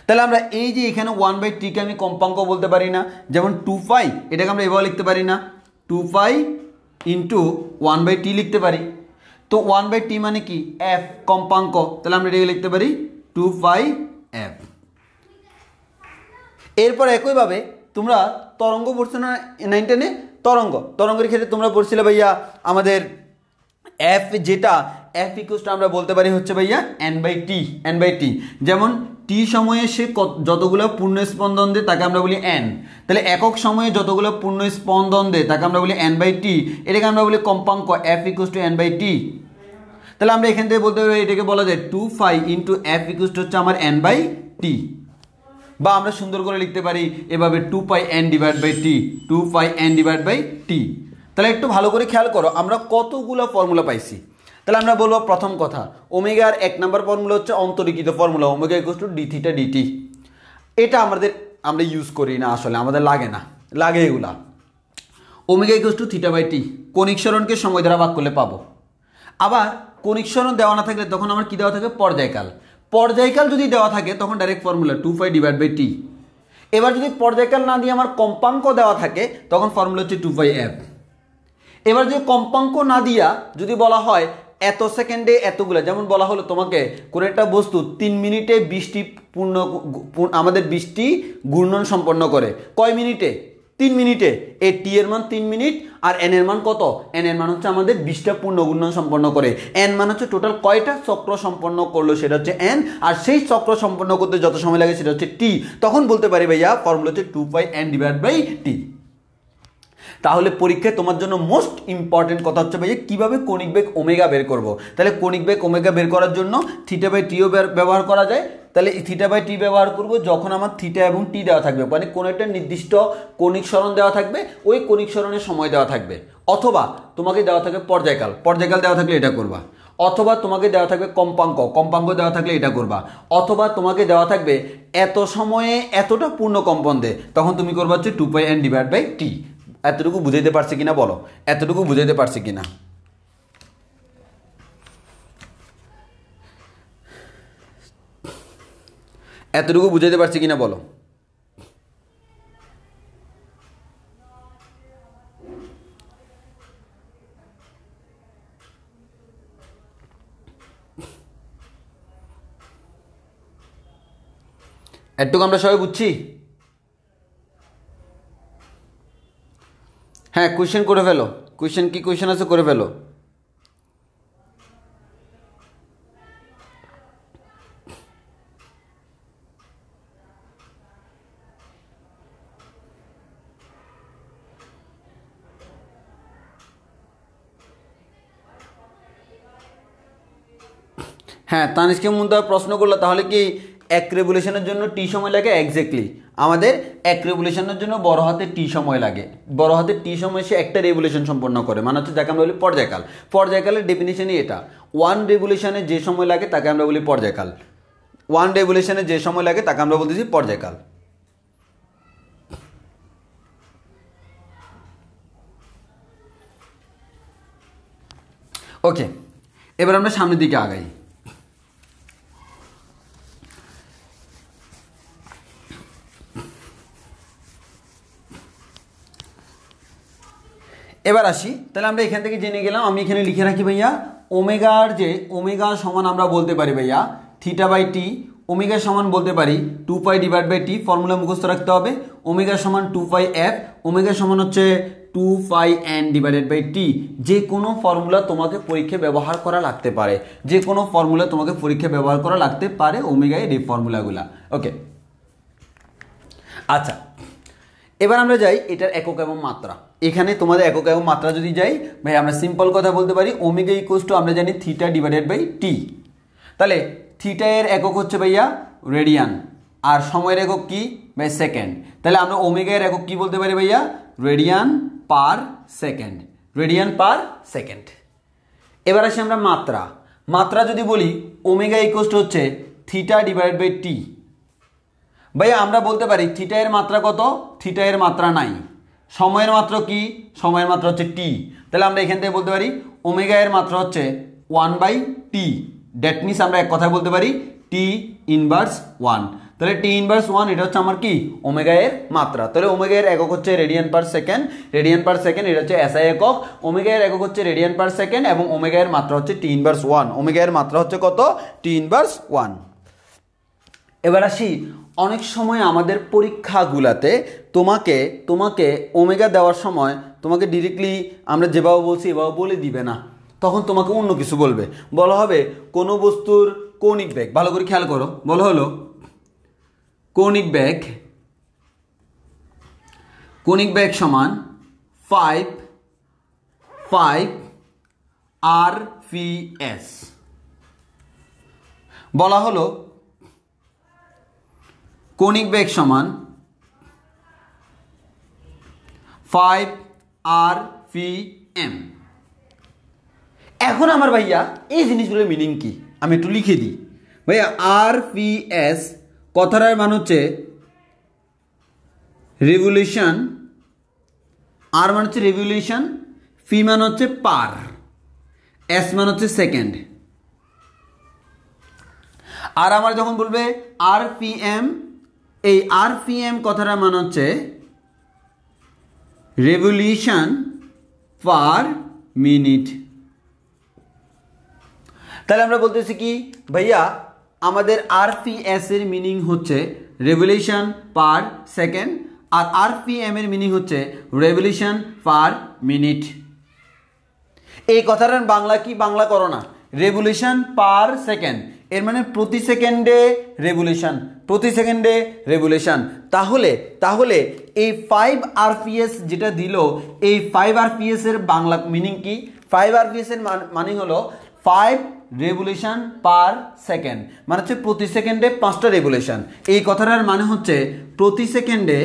তাহলে আমরা এই যে এখানে 1/t-কে আমি কম্পাঙ্ক বলতে পারি না? যেমন 2 পাই, এটাকে আমরা এভাবে লিখতে পারি না? 2 পাই ইন্টু 1/t লিখতে পারি। তো 1/t মানে কি? এফ, কম্পাঙ্ক। তাহলে আমরা এটাকে লিখতে পারি 2 পাই এফ। এরপর একইভাবে তোমরা তরঙ্গ পড়ছো না 9-10-এ? তরঙ্গের ক্ষেত্রে তোমরা পড়ছিলে ভাইয়া আমাদের এফ, যেটা এফ ইকুয়ালস টু আমরা বলতে পারি হচ্ছে ভাইয়া n/t। যেমন টি সময়ে সে যতগুলো পূর্ণ স্পন্দন দেয় তাকে আমরা বলি n। তাহলে একক সময়ে যতগুলো পূর্ণ স্পন্দন দেয় তাকে আমরা বলি n/t। এটাকে আমরা বলি কম্পাঙ্ক এফ ইকুয়ালস টু n/t। তাহলে আমরা এখান থেকে বলতে পারি এটাকে বলা যায় 2 pi into F equals to হচ্ছে আমার n/t। বা আমরা সুন্দর করে লিখতে পারি এভাবে 2 pi n divide by t, 2 pi n divide by t. তাহলে একটু ভালো করে খেয়াল করো আমরা কতগুলো ফর্মুলা পাইছি। তাহলে আমরা বলবো প্রথম কথা, ওমেগার 1 নম্বর ফর্মুলা হচ্ছে অন্তরীকৃত formula, omega equals to d theta DT. এটা আমরা ইউজ করি না, আসলে আমাদের লাগে এগুলা। Omega equals to theta by t, কণিক সরণকে সময় দ্বারা ভাগ করলে পাবো। আবার কণিক সরণ দেওয়া না থাকলে তখন আমার কি দেওয়া থাকে? পর্যায়কাল যদি দেওয়া থাকে তখন direct formula 2 pi divide by t. এবার যদি পর্যায়কাল না দিয়ে আমার কম্পাঙ্ক দেওয়া থাকে তখন ফর্মুলা হচ্ছে 2 পাই এফ। এবার যদি কম্পাঙ্ক না দিয়া যদি বলা হয় এত সেকেন্ডে এতগুলো, যেমন বলা হলো তোমাকে কোনো একটা বস্তু 3 মিনিটে 20টি আমাদের 20টি ঘূর্ণন সম্পন্ন করে, কয় মিনিটে? 3 মিনিটে। এই টি এর মান 3 মিনিট, আর এন এর মান কত? এন এর মান হচ্ছে আমাদের 20টা পূর্ণ ঘূর্ণন সম্পন্ন করে। এন মান হচ্ছে টোটাল কয়টা চক্র সম্পন্ন করলো সেটা হচ্ছে এন, আর সেই চক্র সম্পন্ন করতে যত সময় লাগে সেটা হচ্ছে টি। তখন বলতে পারি ভাইয়া ফর্মুলা হচ্ছে 2 পাই এন ডিভাইড বাই টি। তাহলে পরীক্ষায় তোমার জন্য মোস্ট ইম্পর্টেন্ট কথা হচ্ছে ভাইয়া কীভাবে কণিক বেগ ওমেগা বের করব। তাহলে কণিক বেগ ওমেগা বের করার জন্য থিটা বাই টিও ব্যবহার করা যায়। তাহলে থিটা বাই টি ব্যবহার করব যখন আমার থিটা এবং টি দেওয়া থাকবে, মানে কোনো একটা নির্দিষ্ট কণিক সরণ দেওয়া থাকবে, ওই কণিক সরণের সময় দেওয়া থাকবে। অথবা তোমাকে দেওয়া থাকবে পর্যায়কাল দেওয়া থাকলে এটা করবা। অথবা তোমাকে দেওয়া থাকবে কম্পাঙ্ক দেওয়া থাকলে এটা করবা। অথবা তোমাকে দেওয়া থাকবে এত সময়ে এতটা পূর্ণ কম্পন দে, তখন তুমি করবা হচ্ছে 2 পাই এন ডিভাইড বাই টি। এতটুকু বুঝাইতে পারছি কিনা বলো? এতটুকু বুঝাইতে পারছি কিনা? এতটুকু বুঝাইতে পারছি কিনা বলো? এতটুকু আমরা সবাই বুঝছি? হ্যাঁ, কোয়েশ্চেন করে ফেলো। কি কোয়েশ্চেন আছে করে ফেলো। হ্যাঁ, তানিশকে মুন্তা প্রশ্ন করলো তাহলে কি এক রেভলিউশনের জন্য টি সময় লাগে? এক্স্যাক্টলি, আমাদের এক রেভলিউশনের জন্য বড় হাতে টি সময় লাগে। বড় হাতে টি সময় সে একটা রেভলিউশন সম্পন্ন করে, মানে হচ্ছে যাকে আমরা বলি পর্যায়কাল। পর্যায়কালের ডেফিনিশনই এটা, ওয়ান রেভলিউশনে যে সময় লাগে তাকে আমরা বলি পর্যায়কাল। ওয়ান রেভলিউশনে যে সময় লাগে তাকে আমরা বলতেছি পর্যায়কাল। ওকে, এবার আমরা সামনের দিকে আগাই। এবার আসি, তাহলে আমরা এখান থেকে জেনে গেলাম, আমি এখানে লিখে রাখি ভাইয়া ওমেগার যে ওমেগা সমান আমরা বলতে পারি ভাইয়া থিটা বাই টি। ওমেগা সমান বলতে পারি 2 pi divide by T, formula মুখস্থ রাখতে হবে। ওমেগা সমান 2 পাই এফ, ওমেগা সমান হচ্ছে 2 পাই এন ডিভাইডেড বাই টি। যে কোনো ফর্মুলা তোমাকে পরীক্ষায় ব্যবহার করা লাগতে পারে, যে কোনো ফর্মুলা তোমাকে পরীক্ষায় ব্যবহার করা লাগতে পারে ওমেগা এর এই ফর্মুলাগুলা। ওকে, আচ্ছা এবার আমরা যাই এটার একক এবং মাত্রা। এখানে তোমাদের একক এবং মাত্রা যদি যাই ভাই, আমরা সিম্পল কথা বলতে পারি ওমেগা ইকুয়ালস টু আমরা জানি থিটা ডিভাইডেড বাই টি। তাহলে থিটা এর একক হচ্ছে ভাইয়া রেডিয়ান, আর সময়ের একক কি ভাই? সেকেন্ড। তাহলে আমরা ওমেগা এর একক কি বলতে পারি ভাইয়া? Radian per second, radian per second. এবার আসি আমরা মাত্রা। মাত্রা যদি বলি ওমেগা ইকুয়ালস টু হচ্ছে থিটা ডিভাইডেড বাই টি। ভাইয়া আমরা বলতে পারি থিটা এর মাত্রা কত? থিটা এর মাত্রা নাই। সময়ের মাত্রা কি? সময়ের মাত্রা হচ্ছে টি। তাহলে আমরা এখান থেকে বলতে পারি ওমেগা এর মাত্রা হচ্ছে 1 বাই টি। দ্যাট মিনস আমরা এক কথায় বলতে পারি টি ইনভার্স 1। তাহলে টি ইনভার্স 1 এটা হচ্ছে আমার কি? ওমেগা এর মাত্রা। তাহলে ওমেগা এর একক হচ্ছে radian per second, radian per second এটা হচ্ছে এসআই একক। ওমেগা এর একক হচ্ছে রেডিয়ান পার সেকেন্ড এবং ওমেগা এর মাত্রা হচ্ছে টি ইনভার্স 1। ওমেগা এর মাত্রা হচ্ছে কত? টি ইনভার্স 1। এবার আসি, অনেক সময় আমাদের পরীক্ষাগুলাতে তোমাকে ওমেগা দেওয়ার সময় তোমাকে ডিরেক্টলি আমরা যেভাবে বলছি এভাবে বলে দিবে না, তখন তোমাকে অন্য কিছু বলবে। বলা হবে কোনো বস্তুর কৌণিক বেগ, ভালো করে খেয়াল করো, বলা হলো কৌণিক বেগ সমান 5 RPS। বলা হলো কৌণিক বেগ সমান 5 RPM। এখন আমার ভাইয়া এই জিনিসগুলোর মিনিং কি আমি একটু লিখে দিই। ভাইয়া RPS কথাটার মান হচ্ছে রেভলিউশন, আর মান হচ্ছে রেভলিউশন, পি মান হচ্ছে পার, এস মান হচ্ছে সেকেন্ড। আর আমার যখন বলবে RPM, এই RPM কথাটার মান হচ্ছে রেভলিউশন পার মিনিট। তাহলে আমরা বলতেছি কি ভাইয়া আমাদের RPS এর মিনিং হচ্ছে রেভলিউশন পার সেকেন্ড, আর RPM এর মিনিং হচ্ছে রেভলিউশন পার মিনিট। এই কথাটার বাংলা কি? বাংলা করো না, রেভলিউশন পার সেকেন্ড, এর মানে প্রতি সেকেন্ডে রেভলিউশন, প্রতি সেকেন্ডে রেভলিউশন। তাহলে এই 5 RPS যেটা দিল, এই 5 RPS এর বাংলা মিনিং কি? 5 RPS এর মানে হলো 5 রেভলিউশন পার সেকেন্ড, মানে হচ্ছে প্রতি সেকেন্ডে 5টা রেভলিউশন। এই কথাটার মানে হচ্ছে প্রতি সেকেন্ডে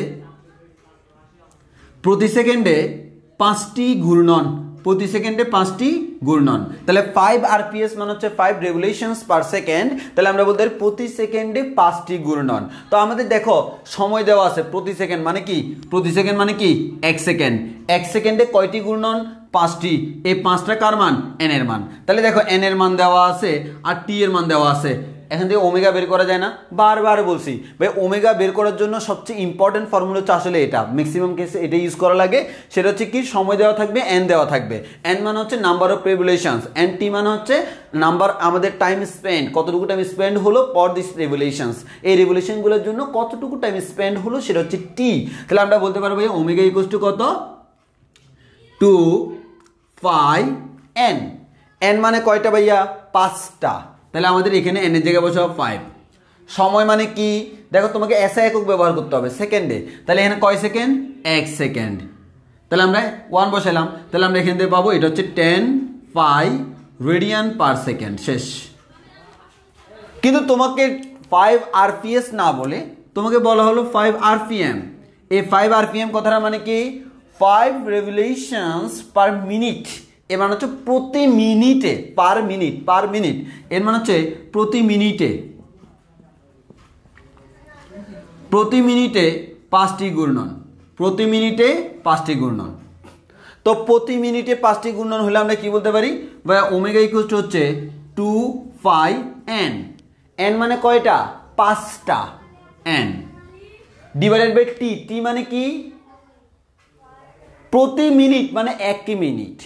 5টি ঘূর্ণন, প্রতি সেকেন্ডে 5টি ঘূর্ণন। তাহলে 5 RPS মানে হচ্ছে 5 রেভলিউশনস পার সেকেন্ড। তাহলে আমরা বলতে পারি প্রতি সেকেন্ডে 5টি ঘূর্ণন। তো আমাদের দেখো সময় দেওয়া আছে প্রতি সেকেন্ড মানে কি? প্রতি সেকেন্ড মানে কি? 1 সেকেন্ড। 1 সেকেন্ডে কয়টি ঘূর্ণন? 5টি। এই 5টা কার মান? এন এর মান। তাহলে দেখো এন এর মান দেওয়া আছে আর টি এর মান দেওয়া আছে, এখান থেকে ওমেগা বের করা যায় না? বারবার বলছি ভাই ওমেগা বের করার জন্য সবচেয়ে ইম্পর্টেন্ট ফর্মুলা হচ্ছে আসলে এটা, ম্যাক্সিমাম কেসে এটা ইউজ করা লাগে। সেটা হচ্ছে কি? সময় দেওয়া থাকবে, এন দেওয়া থাকবে। এন মানে হচ্ছে number of revolutions, N T মানে হচ্ছে নাম্বার আমাদের টাইম স্পেন্ড, কতটুকু টাইম স্পেন্ড হলো ফর দিস রেভলিউশনস, এই রেভলিউশনগুলোর জন্য কতটুকু টাইম স্পেন্ড হলো সেটা হচ্ছে টি। তাহলে আমরা বলতে পারবো ওমেগা ইকুয়ালস টু কত? 2 পাই এন। এন মানে কয়টা ভাইয়া? 5টা। তাহলে আমাদের এখানে এন এর জায়গায় বসাবো 5। সময় মানে কি? দেখো তোমাকে এসআই একক ব্যবহার করতে হবে সেকেন্ডে। তাহলে এখানে কয় সেকেন্ড? 1 সেকেন্ড। তাহলে আমরা 1 বসালাম, তাহলে আমরা এখান থেকে পাবো এটা হচ্ছে 10 পাই রেডিয়ান পার সেকেন্ড। শেষ। কিন্তু তোমাকে 5 আরপিএস না বলে তোমাকে বলা হলো 5 আরপিএম। এই 5 আরপিএম কথাটা মানে কি 5 রেভলিউশনস পার মিনিট, এর মানে হচ্ছে প্রতি মিনিটে, পার মিনিট এর মানে হচ্ছে প্রতি মিনিটে 5টি ঘূর্ণন, প্রতি মিনিটে 5টি ঘূর্ণন। তো প্রতি মিনিটে 5টি ঘূর্ণন হলে আমরা কি বলতে পারি ভাই ওমেগা ইকুয়াল টু হচ্ছে 2 পাই এন, এন মানে কয়টা 5টা, এন ডিভাইডেড বাই টি, টি মানে কি প্রতি মিনিট মানে 1 মিনিট।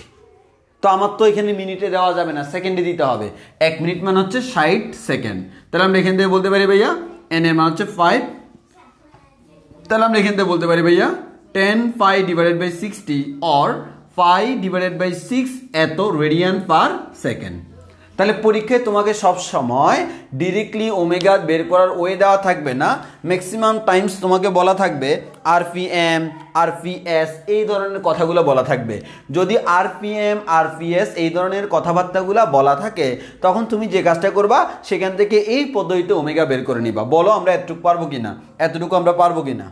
তো আমার তো এখানে মিনিটে দেওয়া যাবে না, সেকেন্ডে দিতে হবে। 1 মিনিট মানে হচ্ছে 60 সেকেন্ড। তাহলে আমরা এখান থেকে বলতে পারি ভাইয়া এন এর মান হচ্ছে 5। তাহলে আমরা এখান থেকে বলতে পারি ভাইয়া 10 pi divided by 60 or pi divided by 6 এত রেডিয়ান পার সেকেন্ড। তাহলে পরীক্ষায় তোমাকে সব সময় ডিরেক্টলি ওমেগা বের করার ওয়ে দেওয়া থাকবে না, ম্যাক্সিমাম টাইমস তোমাকে বলা থাকবে আরপিএম, আরপিএস এই ধরনের কথাগুলো বলা থাকবে। যদি আরপিএম, আরপিএস এই ধরনের কথাবার্তাগুলো বলা থাকে তখন তুমি যে কাজটা করবা সেখান থেকে এই পদ্ধতিতে ওমেগা বের করে নিবা। বলো আমরা এতটুকু পারবো কিনা, এতটুকু আমরা পারবো কিনা?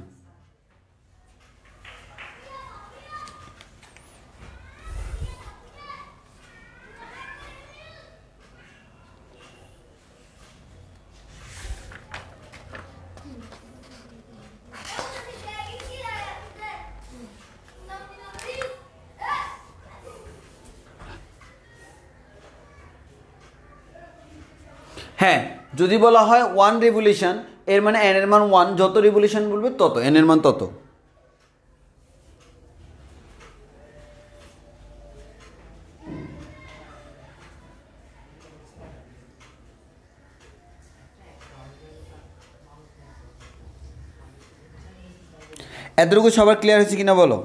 হ্যাঁ, যদি বলা হয় 1 রেভলিউশন এর মানে এন এর মান 1, যত রেভলিউশন বলবে তত এন এর মান তত। এতটুকু সবার ক্লিয়ার হয়েছে কিনা বলো?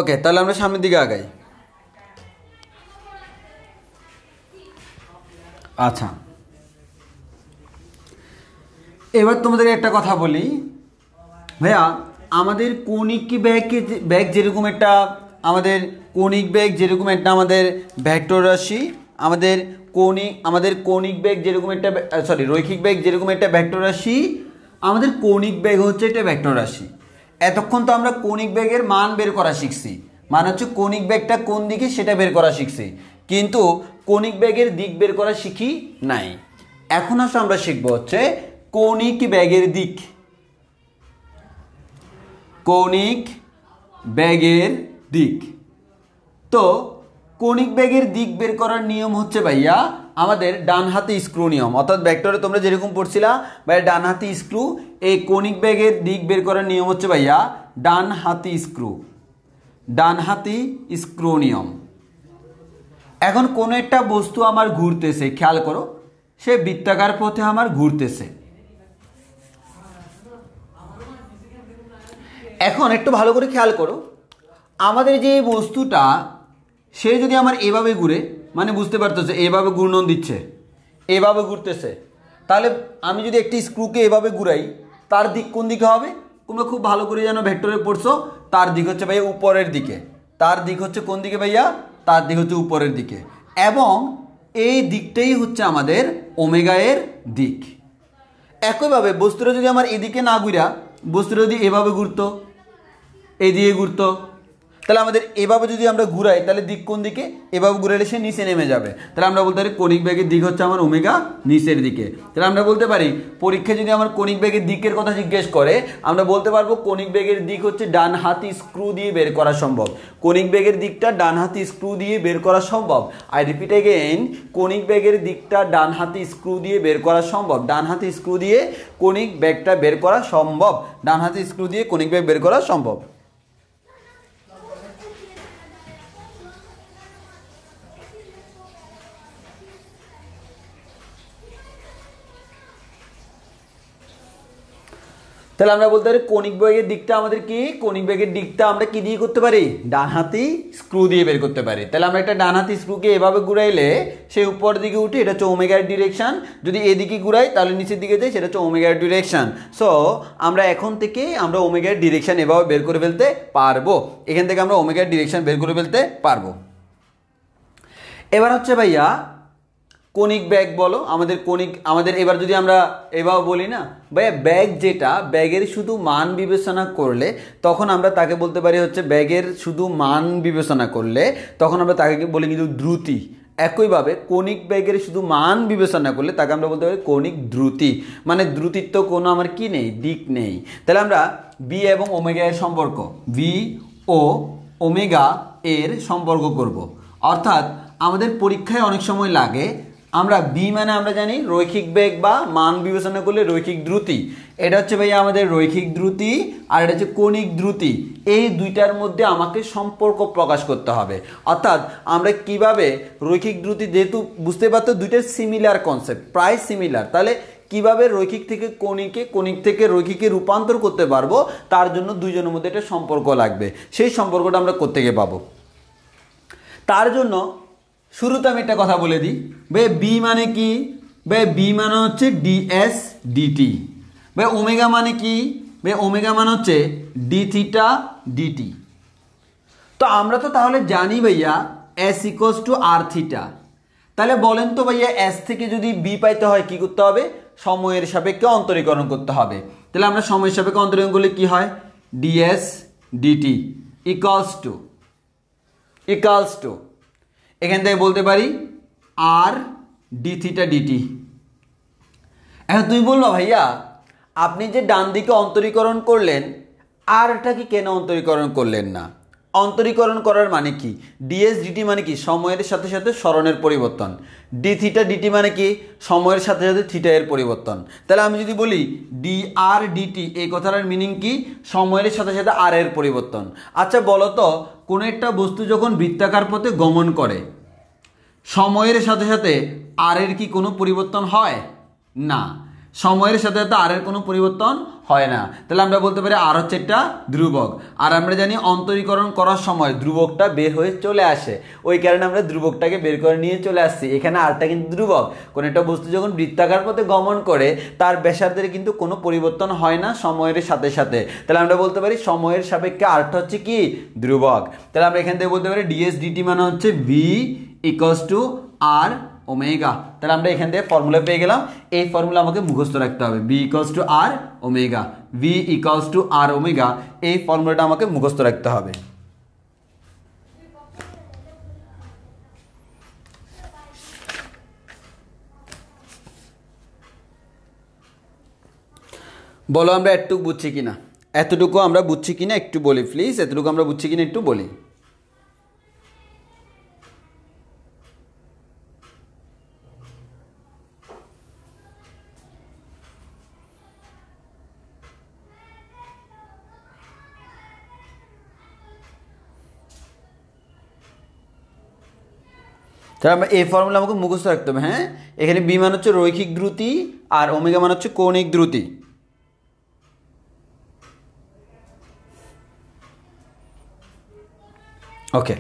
ওকে, তাহলে আমরা সামনের দিকে আগাই। আচ্ছা, এবার তোমাদের একটা কথা বলি ভাইয়া, আমাদের কৌণিক ব্যাগ যেরকম একটা আমাদের কৌণিক ব্যাগ যেরকম একটা আমাদের ভেক্টর রাশি, আমাদের কৌণিক ব্যাগ যেরকম একটা রৈখিক ব্যাগ যেরকম একটা ভেক্টর রাশি, আমাদের কৌণিক ব্যাগ হচ্ছে একটা ভেক্টর রাশি। এতক্ষণ তো আমরা কৌণিক ব্যাগের মান বের করা শিখছি, মানে হচ্ছে কৌণিক ব্যাগটা কোন দিকে সেটা বের করা শিখছি, কিন্তু কৌণিক ব্যাগের দিক বের করা শিখি নাই। এখন আসলে আমরা শিখবো হচ্ছে কৌণিক ব্যাগের দিক। কৌণিক ব্যাগের দিক, তো কৌণিক ব্যাগের দিক বের করার নিয়ম হচ্ছে ভাইয়া আমাদের ডান হাতে স্ক্রু নিয়ম, অর্থাৎ ভেক্টরে তোমরা যেরকম পড়ছিলা ভাইয়া ডান হাতি স্ক্রু। এই কৌণিক ব্যাগের দিক বের করার নিয়ম হচ্ছে ভাইয়া ডান হাতি স্ক্রু নিয়ম। এখন কোনো একটা বস্তু আমার ঘুরতেছে, খেয়াল করো, সে বৃত্তাকার পথে আমার ঘুরতেছে। এখন একটু ভালো করে খেয়াল করো, আমাদের যে বস্তুটা সে যদি আমার এভাবে ঘুরে, মানে বুঝতে পারতেছে এভাবে ঘূর্ণন দিচ্ছে, এভাবে ঘুরতেছে, তাহলে আমি যদি একটি স্ক্রুকে এভাবে ঘুরাই তার দিক কোন দিকে হবে? তোমরা খুব ভালো করে জানো, ভেক্টরে পড়ছো, তার দিক হচ্ছে ভাইয়া উপরের দিকে। তার দিক হচ্ছে কোন দিকে ভাইয়া? তার দিক হচ্ছে উপরের দিকে, এবং এই দিকটাই হচ্ছে আমাদের ওমেগা এর দিক। একইভাবে বস্তুটা যদি আমার এদিকে না ঘুরা, বস্তুটা যদি এভাবে ঘুরতো, এদিকে ঘুরতো, তাহলে আমাদের এভাবে যদি আমরা ঘুরাই তাহলে দিক কোন দিকে? এভাবে ঘুরাইলে সে নিচে নেমে যাবে। তাহলে আমরা বলতে পারি কৌণিক ব্যাগের দিক হচ্ছে আমার ওমেগা নিচের দিকে। তাহলে আমরা বলতে পারি পরীক্ষায় যদি আমার কৌণিক ব্যাগের দিকের কথা জিজ্ঞেস করে আমরা বলতে পারবো কৌণিক ব্যাগের দিক হচ্ছে ডান হাতি স্ক্রু দিয়ে বের করা সম্ভব। কৌণিক ব্যাগের দিকটা ডান হাতি স্ক্রু দিয়ে বের করা সম্ভব। আই রিপিট এগেইন, কৌণিক ব্যাগের দিকটা ডান হাতি স্ক্রু দিয়ে বের করা সম্ভব। ডান হাতি স্ক্রু দিয়ে কৌণিক ব্যাগটা বের করা সম্ভব। ডান হাতি স্ক্রু দিয়ে কৌণিক ব্যাগ বের করা সম্ভব। তাহলে আমরা বলতে পারি কৌণিক বেগের দিকটা আমাদের কি, কৌণিক বেগের দিকটা আমরা কি দিয়ে করতে পারি, ডানহাতি স্ক্রু দিয়ে বের করতে পারি। তাহলে আমরা একটা ডানহাতি স্ক্রুকে এভাবে ঘুরাইলে সে উপর দিকে উঠে, এটা হচ্ছে ওমেগার ডিরেকশন। যদি এদিকে ঘুরাই তাহলে নিচের দিকে যায়, সেটা হচ্ছে ওমেগার ডিরেকশন। সো আমরা এখন থেকে আমরা ওমেগার ডিরেকশন এভাবে বের করে ফেলতে পারবো, এখান থেকে আমরা ওমেগার ডিরেকশন বের করে ফেলতে পারবো। এবার হচ্ছে ভাইয়া কৌণিক বেগ বলো, আমাদের এবার যদি আমরা এভাবে বলি না ভাইয়া, ব্যাগ যেটা, ব্যাগের শুধু মান বিবেচনা করলে তখন আমরা তাকে বলতে পারি হচ্ছে, ব্যাগের শুধু মান বিবেচনা করলে তখন আমরা তাকে বলি কিন্তু দ্রুতি। একইভাবে কৌণিক বেগের শুধু মান বিবেচনা করলে তাকে আমরা বলতে পারি কৌণিক দ্রুতি। মানে দ্রুতিত্ব কোনো আমার কি নেই, দিক নেই। তাহলে আমরা বি এবং ওমেগা এর সম্পর্ক, বি ও ওমেগা এর সম্পর্ক করব। অর্থাৎ আমাদের পরীক্ষায় অনেক সময় লাগে, আমরা বি মানে আমরা জানি রৈখিক বেগ বা মান বিবেচনা করলে রৈখিক দ্রুতি, এটা হচ্ছে ভাইয়া আমাদের রৈখিক দ্রুতি, আর এটা হচ্ছে কৌণিক দ্রুতি। এই দুইটার মধ্যে আমাকে সম্পর্ক প্রকাশ করতে হবে। অর্থাৎ আমরা কিভাবে রৈখিক দ্রুতি, যেহেতু বুঝতে পারতো দুইটার সিমিলার কনসেপ্ট, প্রায় সিমিলার, তাহলে কিভাবে রৈখিক থেকে কৌণিকে, কৌণিক থেকে রৈখিকে রূপান্তর করতে পারবো, তার জন্য দুইজনের মধ্যে একটা সম্পর্ক লাগবে। সেই সম্পর্কটা আমরা কোত্থেকে পাবো? তার জন্য শুরুতে আমি একটা কথা বলে দিই ভাই, বি মানে কি ভাই, বি মানে হচ্ছে ডিএস ডিটি। ভাই ওমেগা মানে কি ভাই, ওমেগা মানে হচ্ছে ডি থিটা ডিটি। তো আমরা তো তাহলে জানি ভাইয়া S equals to R theta. তাহলে বলেন তো ভাইয়া, এস থেকে যদি বি পাইতে হয় কি করতে হবে? সময়ের সাপেক্ষে অন্তরীকরণ করতে হবে। তাহলে আমরা সময়ের সাপেক্ষে অন্তরীকরণ করলে কি হয়, ডিএস ডিটি ইকুয়ালস টু এখান থেকে বলতে পারি আর ডি থিটা ডিটি। এখন তুমি বললো ভাইয়া, আপনি যে ডান দিকে অন্তরীকরণ করলেন, আরটা কি কেন অন্তরীকরণ করলেন না? অন্তরীকরণ করার মানে কি? ডিএস ডিটি মানে কি? সময়ের সাথে সাথে সরণের পরিবর্তন। ডি থিটা ডিটি মানে কি? সময়ের সাথে সাথে থিটা এর পরিবর্তন। তাহলে আমি যদি বলি ডি আর ডিটি, এই কথাটার মিনিং কি? সময়ের সাথে সাথে আর এর পরিবর্তন। আচ্ছা বলো তো, কোনো একটা বস্তু যখন বৃত্তাকার পথে গমন করে, সময়ের সাথে সাথে আর এর কি কোনো পরিবর্তন হয় না? সময়ের সাথে সাথে আর এর কোনো পরিবর্তন হয় না। তাহলে আমরা বলতে পারি আর হচ্ছে একটা ধ্রুবক। আর আমরা জানি অন্তরীকরণ করার সময় ধ্রুবকটা বের হয়ে চলে আসে, ওই কারণে আমরা ধ্রুবকটাকে বের করে নিয়ে চলে আসছি। এখানে আরটা কিন্তু ধ্রুবক। কোনো একটা বস্তু যখন বৃত্তাকার পথে গমন করে, তার ব্যাসার্ধের কিন্তু কোনো পরিবর্তন হয় না সময়ের সাথে সাথে। তাহলে আমরা বলতে পারি সময়ের সাপেক্ষে আরটা হচ্ছে কি? ধ্রুবক। তাহলে আমরা এখান থেকে বলতে পারি ডিএস ডিটি মানে হচ্ছে V equals to R omega. তাহলে আমরা এখান থেকে ফর্মুলা পেয়ে গেলাম। এই ফর্মুলা আমাকে মুখস্থ রাখতে হবে, B equals to R omega, V equals to R omega. এই ফর্মুলাটা আমাকে মুখস্থ রাখতে হবে। বলো আমরা এতটুকু বুঝছি কিনা, এতটুকু আমরা বুঝছি কিনা একটু বলি প্লিজ, এতটুকু আমরা বুঝছি কিনা একটু বলি। তাহলে আমরা এই ফর্মুলা আমাকে মুখস্থ রাখতে হবে। হ্যাঁ, এখানে বি মান হচ্ছে রৈখিক দ্রুতি আর ওমেগা মান হচ্ছে কৌণিক দ্রুতি। ওকে,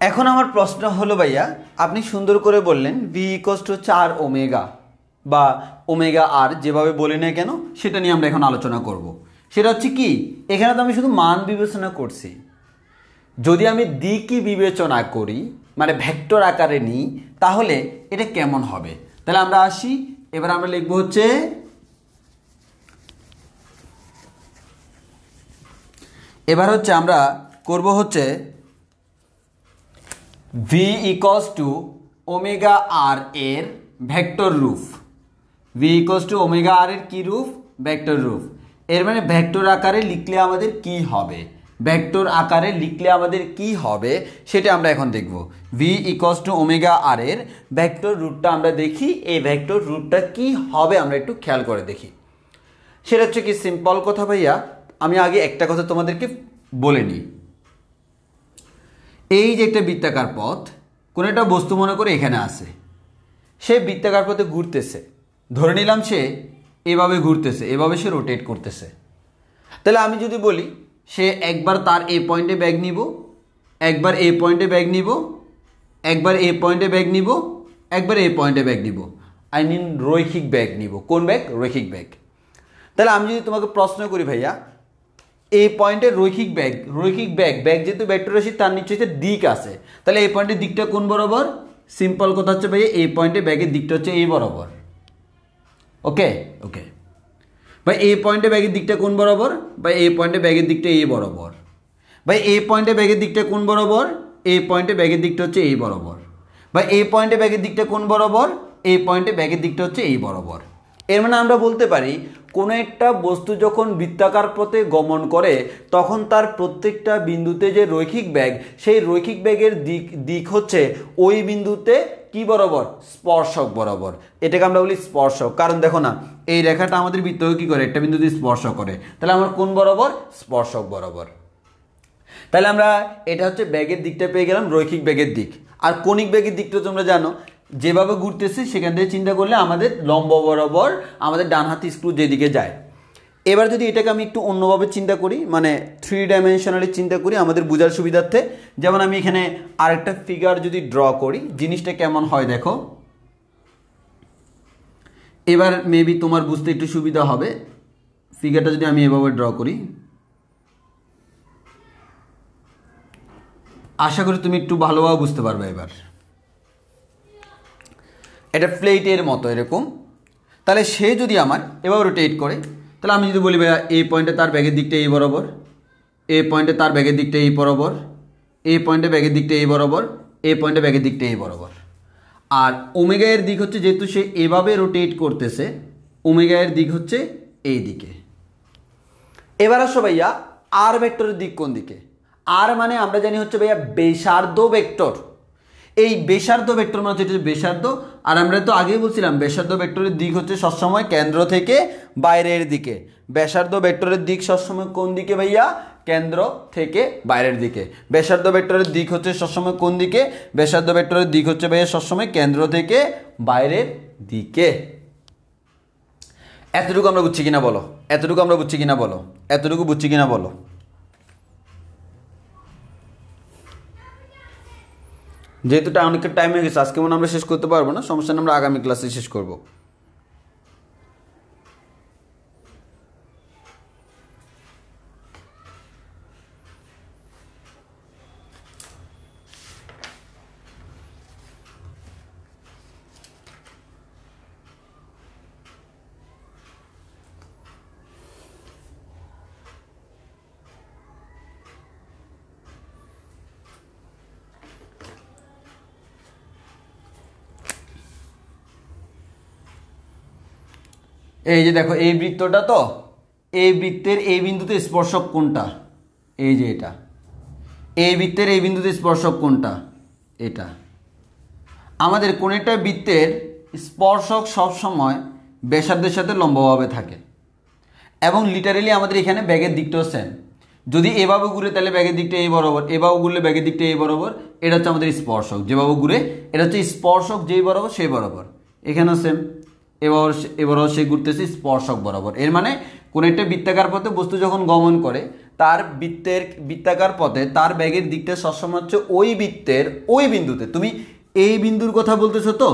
এখন আমার প্রশ্ন হলো ভাইয়া, আপনি সুন্দর করে বললেন ভি ইকুয়ালস টু হচ্ছে আর ওমেগা বা ওমেগা আর, যেভাবে বলি না কেন সেটা নিয়ে আমরা এখন আলোচনা করব। সেটা হচ্ছে কি, এখানে তো আমি শুধু মান বিবেচনা করছি। যদি আমি দিকই বিবেচনা করি, মানে ভেক্টর আকারে নিই, তাহলে এটা কেমন হবে? তাহলে আমরা আসি, এবার আমরা লিখব হচ্ছে আমরা করব হচ্ছে ভি ইকুয়ালস টু ওমেগা আর এর ভেক্টর রূপ। ভি ইকুয়ালস টু ওমেগা আর এর কি রূপ? ভেক্টর রূপ। এর মানে ভেক্টর আকারে লিখলে আমাদের কি হবে, ভেক্টর আকারে লিখলে আমাদের কি হবে সেটা আমরা এখন দেখব। ভি ইকুয়ালস টু ওমেগা আর এর ভেক্টর রুটটা আমরা দেখি, এই ভেক্টর রুটটা কি হবে আমরা একটু খেয়াল করে দেখি। সেটা হচ্ছে কি, সিম্পল কথা ভাইয়া, আমি আগে একটা কথা তোমাদেরকে বলে নিই। এই যে একটা বৃত্তাকার পথ, কোনো একটা বস্তু মনে করে এখানে আসে, সে বৃত্তাকার পথে ঘুরতেছে, ধরে নিলাম সে এভাবে ঘুরতেছে, এভাবে সে রোটেট করতেছে। তাহলে আমি যদি বলি সে একবার তার এ পয়েন্টে ব্যাগ নিব, একবার এ পয়েন্টে ব্যাগ নিব, একবার এ পয়েন্টে ব্যাগ নিব, একবার এ পয়েন্টে ব্যাগ নিব, আই মিন রৈখিক ব্যাগ নিব। কোন ব্যাগ? রৈখিক ব্যাগ। তাহলে আমি যদি তোমাকে প্রশ্ন করি ভাইয়া এই পয়েন্টের রৈখিক ব্যাগ, রৈখিক ব্যাগ, ব্যাগ যেহেতু ভেক্টর রাশি তার নিচে দিক আছে, তাহলে এই পয়েন্টের দিকটা কোন বরাবর? সিম্পল কথা হচ্ছে ভাইয়া এই পয়েন্টে ব্যাগের দিকটা হচ্ছে এই বরাবর। ওকে ওকে ভাই এই পয়েন্টে ব্যাগের দিকটা কোন বরাবর? ভাই এই পয়েন্টে ব্যাগের দিকটা এই বরাবর। ভাই এই পয়েন্টে ব্যাগের দিকটা কোন বরাবর? এই পয়েন্টে ব্যাগের দিকটা হচ্ছে এই বরাবর। ভাই এই পয়েন্টে ব্যাগের দিকটা কোন বরাবর? এই পয়েন্টে ব্যাগের দিকটা হচ্ছে এই বরাবর। এর মানে আমরা বলতে পারি কোনো একটা বস্তু যখন বৃত্তাকার পথে গমন করে তখন তার প্রত্যেকটা বিন্দুতে যে রৈখিক ব্যাগ, সেই রৈখিক ব্যাগের দিক হচ্ছে ওই বিন্দুতে কি বরাবর? স্পর্শক বরাবর। এটাকে আমরা বলি স্পর্শক। কারণ দেখো না এই রেখাটা আমাদের বৃত্তকে কি করে? একটা বিন্দুতে স্পর্শ করে। তাহলে আমার কোন বরাবর? স্পর্শক বরাবর। তাহলে আমরা এটা হচ্ছে ব্যাগের দিকটা পেয়ে গেলাম, রৈখিক ব্যাগের দিক। আর কণিক ব্যাগের দিকটা তোমরা জানো যেভাবে ঘুরতেছে সেখান থেকে চিন্তা করলে আমাদের লম্ব বরাবর আমাদের ডান হাতি স্ক্রু যেদিকে যায়। এবার যদি এটাকে আমি একটু অন্যভাবে চিন্তা করি, মানে 3 ডাইমেনশনালি চিন্তা করি আমাদের বোঝার সুবিধার্থে, যেমন আমি এখানে আরেকটা ফিগার যদি ড্র করি জিনিসটা কেমন হয় দেখো। এবার মেবি তোমার বুঝতে একটু সুবিধা হবে। ফিগারটা যদি আমি এভাবে ড্র করি, আশা করি তুমি একটু ভালোভাবে বুঝতে পারবে। এবার এটা প্লেটের মতো এরকম। তাহলে সে যদি আমার এভাবে রোটেট করে, তাহলে আমি যদি বলি ভাইয়া এই পয়েন্টে তার ব্যাগের দিকটা এই বরাবর, এই পয়েন্টে তার ব্যাগের দিকটা এই বরাবর, এই পয়েন্টে ব্যাগের দিকটা এই বরাবর, এই পয়েন্টে ব্যাগের দিকটা এই বরাবর। আর ওমেগা এর দিক হচ্ছে যেহেতু সে এভাবে রোটেট করতেছে, ওমেগা এর দিক হচ্ছে এই দিকে। এবার আসো ভাইয়া আর ভেক্টরের দিক কোন দিকে? আর মানে আমরা জানি হচ্ছে ভাইয়া ব্যাসার্ধ ভেক্টর। এই ব্যাসার্ধ ভেক্টর মানে হচ্ছে ব্যাসার্ধ। আর আমরা তো আগেই বলছিলাম ব্যাসার্ধ ভেক্টরের দিক হচ্ছে সবসময় কেন্দ্র থেকে বাইরের দিকে। ব্যাসার্ধ ভেক্টরের দিক সবসময় কোন দিকে ভাইয়া? কেন্দ্র থেকে বাইরের দিকে। ব্যাসার্ধ ভেক্টরের দিক হচ্ছে সবসময় কোন দিকে? ব্যাসার্ধ ভেক্টরের দিক হচ্ছে ভাইয়া সবসময় কেন্দ্র থেকে বাইরের দিকে। এতটুকু আমরা বুঝছি কিনা বলো? এতটুকু আমরা বুঝছি কিনা বলো? এতটুকু বুঝছি কিনা বলো? যেহেতু অনেকটা টাইম হয়ে গেছে আজকে মনে আমরা শেষ করতে পারবো না, সমস্যা নেই, আমরা আগামী ক্লাসে শেষ করব। এই যে দেখো এই বৃত্তটা, তো এই বৃত্তের এই বিন্দুতে স্পর্শক কোনটা? এই যে এটা। এই বৃত্তের এই বিন্দুতে স্পর্শক কোনটা? এটা। আমাদের কোন একটা বৃত্তের স্পর্শক সবসময় ব্যাসার্ধের সাথে লম্বভাবে থাকে, এবং লিটারেলি আমাদের এখানে ব্যাগের দিকটাও সেম। যদি এভাবে ঘুরে তাহলে ব্যাগের দিকটা এই বরাবর, এভাবে ঘুরলে ব্যাগের দিকটা এই বরাবর। এটা হচ্ছে আমাদের স্পর্শক। যেভাবে ঘুরে এটা হচ্ছে স্পর্শক, যেই বরাবর সেই বরাবর। এখানেও সেম, এবারও সে ঘুরতেছে স্পর্শক বরাবর। এর মানে কোনো একটা বৃত্তাকার পথে বস্তু যখন গমন করে তার বৃত্তাকার পথে তার ব্যাগের দিকটা সবসময় হচ্ছে ওই বৃত্তের ওই বিন্দুতে। তুমি এই বিন্দুর কথা বলতেছো, তো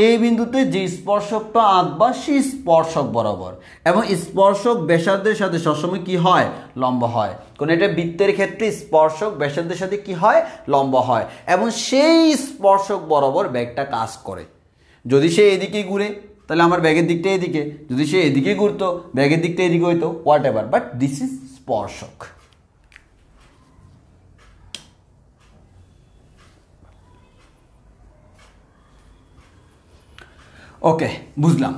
এই বিন্দুতে যে স্পর্শকটা আঁকবা সেই স্পর্শক বরাবর, এবং স্পর্শক ব্যাসার্ধের সাথে সবসময় কি হয়? লম্ব হয়। কোন একটা বৃত্তের ক্ষেত্রে স্পর্শক ব্যাসার্ধের সাথে কি হয়? লম্ব হয়, এবং সেই স্পর্শক বরাবর ব্যাগটা কাজ করে। যদি সে এদিকে ঘুরে তাহলে আমার ব্যাগের দিকটা এদিকে, যদি সে এদিকে ঘুরতো ব্যাগের দিকটা এদিকে হইতো, what ever, but this is স্পর্শক। ওকে, বুঝলাম।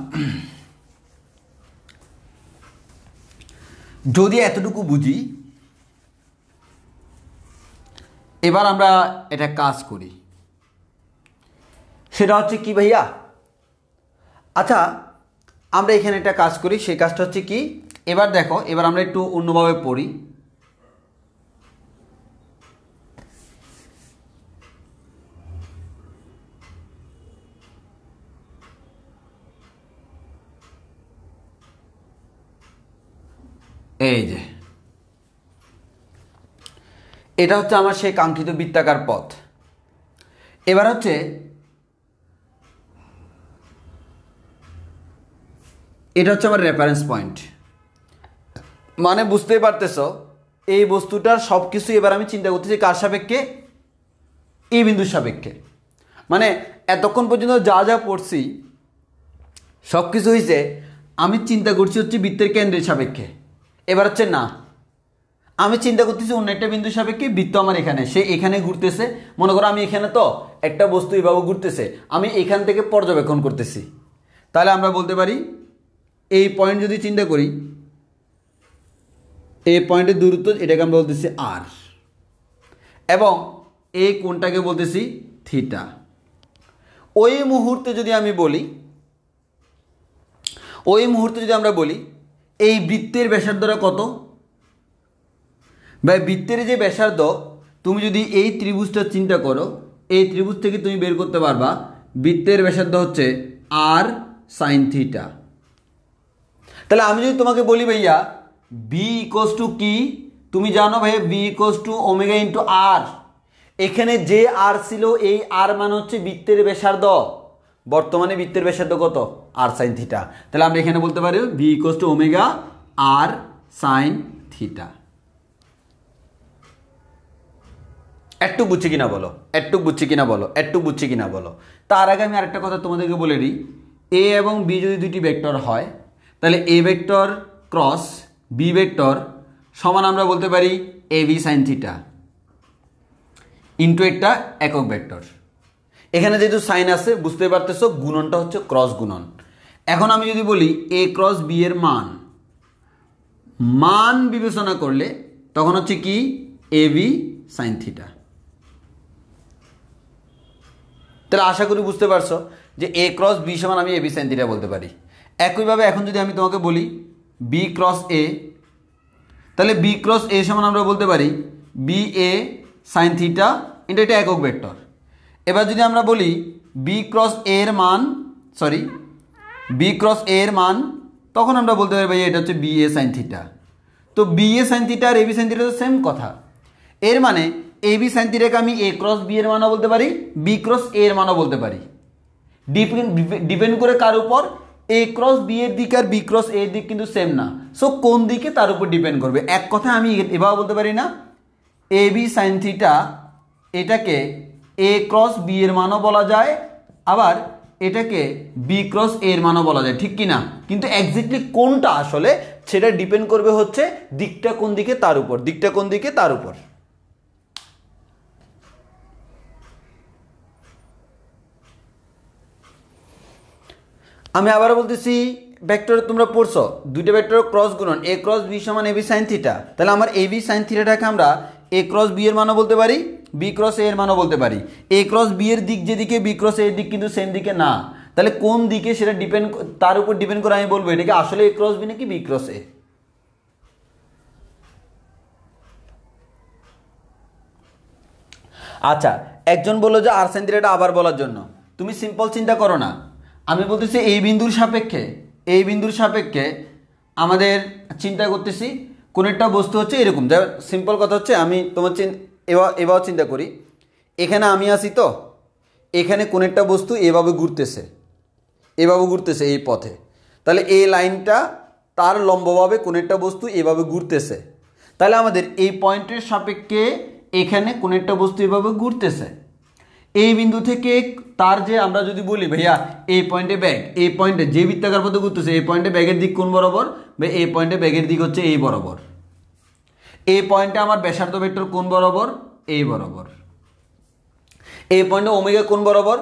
যদি এতটুকু বুঝি, এবার আমরা এটা কাজ করি। সেটা হচ্ছে কি ভাইয়া? আচ্ছা, আমরা এখানে একটা কাজ করি, সেই কাজটা হচ্ছে কি? এবার দেখো, এবার আমরা একটু অন্যভাবে পড়ি। এই যে এটা হচ্ছে আমার সেই কাঙ্ক্ষিত বৃত্তাকার পথ। এবার হচ্ছে এটা হচ্ছে আমার রেফারেন্স পয়েন্ট। মানে বুঝতেই পারতেছো এই বস্তুটার সব কিছু এবার আমি চিন্তা করতেছি কার সাপেক্ষে? এই বিন্দুর সাপেক্ষে। মানে এতক্ষণ পর্যন্ত যা যা পড়ছি সব কিছু হয়েছে আমি চিন্তা করছি হচ্ছে বৃত্তের কেন্দ্রের সাপেক্ষে। এবার হচ্ছে না, আমি চিন্তা করতেছি অন্য একটা বিন্দুর সাপেক্ষে, বৃত্ত আমার এখানে, সে এখানে ঘুরতেছে। মনে করো আমি এখানে, তো একটা বস্তু এভাবে ঘুরতেছে, আমি এখান থেকে পর্যবেক্ষণ করতেছি। তাহলে আমরা বলতে পারি এই পয়েন্ট যদি চিন্তা করি, এই পয়েন্টের দূরত্ব এটাকে আমরা বলতেছি আর, এবং এই কোণটাকে বলতেছি থিটা। ওই মুহূর্তে যদি আমি বলি, ওই মুহূর্তে যদি আমরা বলি এই বৃত্তের ব্যাসার্ধটা কত, বা বৃত্তের যে ব্যাসার্ধ, তুমি যদি এই ত্রিভুজটা চিন্তা করো, এই ত্রিভুজ থেকে তুমি বের করতে পারবা বৃত্তের ব্যাসার্ধ হচ্ছে আর সাইন থিটা। তাহলে আমি যদি তোমাকে বলি ভাইয়া বি ইকোয়াস টু কি, তুমি জানো ভাইয়া b equals to omega into r. এখানে যে আর ছিল এই আর মানে হচ্ছে বৃত্তের ব্যাসার্ধ। বর্তমানে বৃত্তের ব্যাসার্ধ কত? R sine theta. তাহলে আমরা এখানে বলতে পারি V equals to omega R sine theta. একটু বুঝছি কিনা বলো, একটু বুঝছি কিনা বলো, একটু বুঝছি কিনা বলো। তার আগে আমি আরেকটা কথা তোমাদেরকে বলে দিই, এ এবং বি যদি দুটি ভেক্টর হয় তাহলে A vector cross B vector সমান আমরা বলতে পারি A B sine theta into একটা একক ভেক্টর। এখানে যেহেতু সাইন আছে বুঝতে পারতেছো গুণনটা হচ্ছে ক্রস গুণন। এখন আমি যদি বলি এ ক্রস বি এর মান, মান বিবেচনা করলে তখন হচ্ছে কি এ বি সাইন থিটা। তাহলে আশা করি বুঝতে পারছো যে এ ক্রস বি সমান আমি এ বি সাইন থিটা বলতে পারি। একইভাবে এখন যদি আমি তোমাকে বলি বি ক্রস এ, তাহলে বি ক্রস এ সমান আমরা বলতে পারি B A sign theta into এটা একক ভেক্টর। এবার যদি আমরা বলি বি ক্রস এর মান, সরি বি ক্রস এর মান, তখন আমরা বলতে পারি ভাই এটা হচ্ছে বি এ সাইন থিটা। তো B A sine theta R A B sine theta তো সেম কথা। এর মানে এ বি সাইন থিটাকে আমি এ ক্রস বি এর মানও বলতে পারি, বি ক্রস এ এর মানও বলতে পারি। ডিপেন্ড করে কার উপর? এ ক্রস বি এর দিক আর বি ক্রস এর দিক কিন্তু সেম না, সো কোন দিকে তার উপর ডিপেন্ড করবে। এক কথা আমি এভাবে বলতে পারি না এ বি সাইন থিটা এটাকে এ ক্রস বি এর মানও বলা যায়, আবার এটাকে বি ক্রস এ এর মানও বলা যায়, ঠিক কি না? কিন্তু এক্স্যাক্টলি কোনটা আসলে সেটা ডিপেন্ড করবে হচ্ছে দিকটা কোন দিকে তার উপর, দিকটা কোন দিকে তার উপর। আমি আবারও বলতেছি ভেক্টর তোমরা পড়ছো দুইটা ভেক্টর ক্রস গুণন, এ ক্রস বি সমান এ বি সাইন থিটা। তাহলে আমার এ বি সাইন থিটাটাকে আমরা এ ক্রস বি এর মানও বলতে পারি, বি ক্রস এ এর মানও বলতে পারি। এ ক্রস বি এর দিক যেদিকে বি ক্রস এর দিক কিন্তু সেম দিকে না, তাহলে কোন দিকে সেটা ডিপেন্ড, তার উপর ডিপেন্ড করে আমি বলবো এটাকে আসলে এ ক্রস বি নাকি বি ক্রস এ। আচ্ছা, একজন বললো যে আর সাইন থিটাটা আবার বলার জন্য, তুমি সিম্পল চিন্তা করো না, আমি বলতেছি এই বিন্দুর সাপেক্ষে, এই বিন্দুর সাপেক্ষে আমাদের চিন্তা করতেছি কোন একটা বস্তু হচ্ছে এরকম। যা সিম্পল কথা হচ্ছে আমি তোমার এভাবে চিন্তা করি, এখানে আমি আসি, তো এখানে কোন একটা বস্তু এভাবে ঘুরতেছে, এভাবে ঘুরতেছে এই পথে, তাহলে এই লাইনটা তার লম্বভাবে কোন একটা বস্তু এভাবে ঘুরতেছে, তাহলে আমাদের এই পয়েন্টের সাপেক্ষে এখানে কোন একটা বস্তু এভাবে ঘুরতেছে। এই বিন্দু থেকে তার যে আমরা যদি বলি ভাইয়া এই পয়েন্টে ব্যাগ, এই পয়েন্টে যে বৃত্তাকার পথে ঘুরতেছে এই পয়েন্টে ব্যাগের দিক কোন বরাবর, বা এই পয়েন্টে ব্যাগের দিক হচ্ছে এই বরাবর। এই পয়েন্টে আমার ব্যাসার্ধ ভেক্টর কোন বরাবর, এই বরাবর। এই পয়েন্টে ওমেগা কোন বরাবর,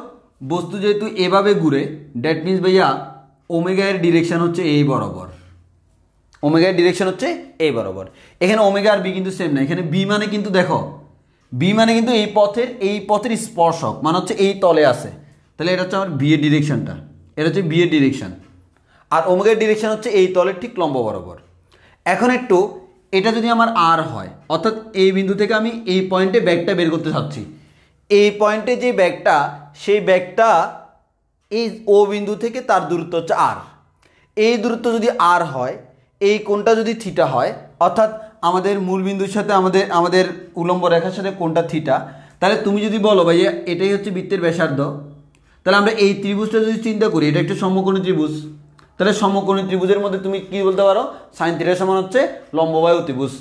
বস্তু যেহেতু এভাবে ঘুরে দ্যাট মিনস ভাইয়া ওমেগা এর ডিরেকশন হচ্ছে এই বরাবর, ওমেগা এর ডিরেকশন হচ্ছে এই বরাবর। এখানে ওমেগা আর বি কিন্তু সেম না, এখানে বি মানে কিন্তু দেখো বি মানে কিন্তু এই পথের স্পর্শক, মানে হচ্ছে এই তলে আছে, তাহলে এটা হচ্ছে আমার বি এর ডিরেকশনটা, এটা হচ্ছে বি এর ডিরেকশন, আর ওমেগার ডিরেকশন হচ্ছে এই তলের ঠিক লম্ব বরাবর। এখন একটু এটা যদি আমার আর হয়, অর্থাৎ এই বিন্দু থেকে আমি এই পয়েন্টে ব্যাগটা বের করতে চাচ্ছি, এই পয়েন্টে যে ব্যাগটা, সেই ব্যাগটা এই ও বিন্দু থেকে তার দূরত্ব হচ্ছে আর, এই দূরত্ব যদি আর হয়, এই কোণটা যদি থিটা হয়, অর্থাৎ আমাদের মূল বিন্দুর সাথে আমাদের আমাদের উলম্ব রেখার সাথে কোণটা থিটা, তাহলে তুমি যদি বলো ভাইয়া এটাই হচ্ছে বৃত্তের ব্যাসার্ধ, তাহলে আমরা এই ত্রিভুজটা যদি চিন্তা করি, এটা একটা সমকোণী ত্রিভুজ, তাহলে সমকোণী ত্রিভুজের মধ্যে তুমি কি বলতে পারো, সাইন থিটা সমান হচ্ছে লম্ব বাই অতিভুজ।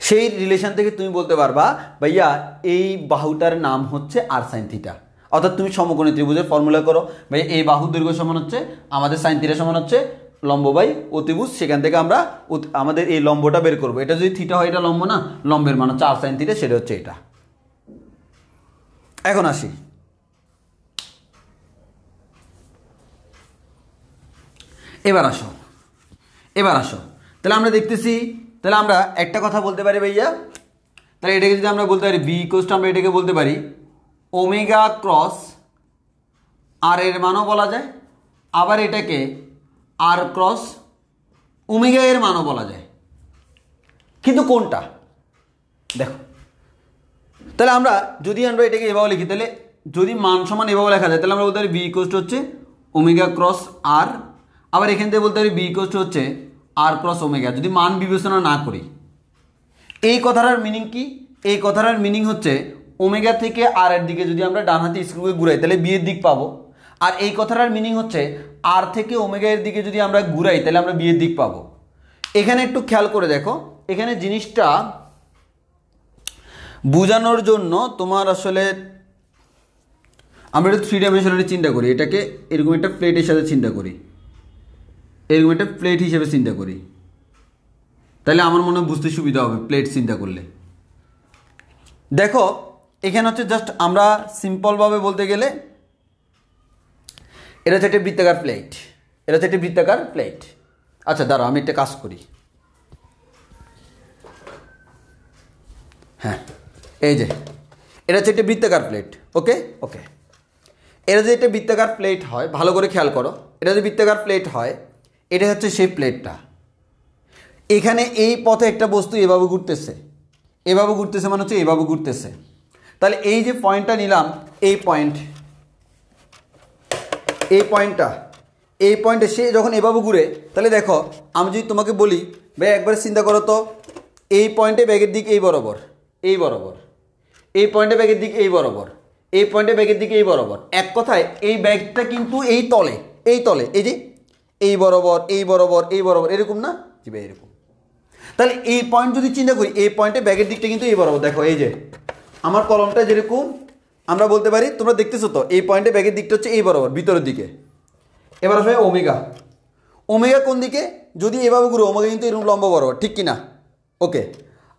সেই রিলেশন থেকে তুমি বলতে পারবা ভাইয়া এই বাহুটার নাম হচ্ছে আর সাইন থিটা। অর্থাৎ তুমি সমকোণী ত্রিভুজের ফর্মুলা করো, ভাই এই বাহু দৈর্ঘ্য সমান হচ্ছে আমাদের সাইন থিটা সমান হচ্ছে লম্ব বাই অতিভুজ, সেখান থেকে আমরা আমাদের এই লম্বটা বের করবো। এটা যদি থিটা হয় এটা লম্ব না, লম্বের মান হচ্ছে আর সাইন থিটা, সেটা হচ্ছে এটা। এখন আসি, এবার আসো তাহলে আমরা দেখতেছি, তাহলে আমরা একটা কথা বলতে পারি ভাইয়া, তাহলে এটাকে যদি আমরা বলতে পারি বি ইকুয়াল, আমরা এটাকে বলতে পারি ওমেগা ক্রস আর এর মানও বলা যায়, আবার এটাকে আর ক্রস ওমেগা এর মানও বলা যায়। কিন্তু কোনটা দেখো, তাহলে আমরা যদি আমরা এটাকে এভাবে লিখি, তাহলে যদি মান সমান এভাবে লেখা যায়, তাহলে আমরা বলতে পারি বি ইকুয়াল হচ্ছে ওমেগা ক্রস আর, আবার এখান থেকে বলতে পারি বি ইকুয়াল হচ্ছে আর ক্রস ওমেগা, যদি মান বিবেচনা না করি। এই কথাটার মিনিং কি? এই কথাটার মিনিং হচ্ছে ওমেগা থেকে আর এর দিকে যদি আমরা ডান হাতে স্ক্রুকে ঘুরাই তাহলে বি এর দিক পাবো, আর এই কথাটার মিনিং হচ্ছে আর থেকে ওমেগা এর দিকে যদি আমরা ঘুরাই তাহলে আমরা বি এর দিক পাবো। এখানে একটু খেয়াল করে দেখো, এখানে জিনিসটা বোঝানোর জন্য তোমার আসলে আমরা একটা 3 ডাইমেনশনালি চিন্তা করি, এটাকে এরকম একটা প্লেটের সাথে চিন্তা করি, এরকম একটা প্লেট হিসেবে চিন্তা করি, তাহলে আমার মনে হয় বুঝতে সুবিধা হবে প্লেট চিন্তা করলে। দেখো এখানে হচ্ছে জাস্ট আমরা সিম্পলভাবে বলতে গেলে এটা হচ্ছে একটা বৃত্তাকার প্লেট, এটা হচ্ছে একটা বৃত্তাকার প্লেট। আচ্ছা দাঁড়াও আমি একটা কাজ করি, হ্যাঁ এই যে এটা হচ্ছে একটা বৃত্তাকার প্লেট, ওকে ওকে। এটা যদি একটা বৃত্তাকার প্লেট হয়, ভালো করে খেয়াল করো, এটা যদি বৃত্তাকার প্লেট হয়, এটা হচ্ছে সেই প্লেটটা। এখানে এই পথে একটা বস্তু এভাবে ঘুরতেছে, এভাবে ঘুরতেছে মানে হচ্ছে এভাবে ঘুরতেছে। তাহলে এই যে পয়েন্টটা নিলাম, এই পয়েন্টে সে যখন এভাবে ঘুরে, তাহলে দেখো আমি যদি তোমাকে বলি ভাই একবার চিন্তা করো তো, এই পয়েন্টে ব্যাগের দিক এই বরাবর, এই বরাবর, এই পয়েন্টে ব্যাগের দিক এই বরাবর, এই পয়েন্টে ব্যাগের দিকে এই বরাবর। এক কথায় এই ব্যাগটা কিন্তু এই তলে, এই যে এই বরাবর, এই বরাবর, এই বরাবর, এরকম না জি ভাই এরকম। তাহলে এই পয়েন্ট যদি চিন্তা করি, এই পয়েন্টে ব্যাগের দিকটা কিন্তু এই বরাবর। দেখো এই যে আমার কলমটা যেরকম আমরা বলতে পারি, তোমরা দেখতেছো তো এই পয়েন্টে ব্যাগের দিকটা হচ্ছে এই বরাবর ভিতরের দিকে। এবার আসবে ওমেগা, ওমেগা কোন দিকে? যদি এভাবে ঘুরো ওমেগা কিন্তু এরকম লম্বা বরাবর, ঠিক কিনা? ওকে।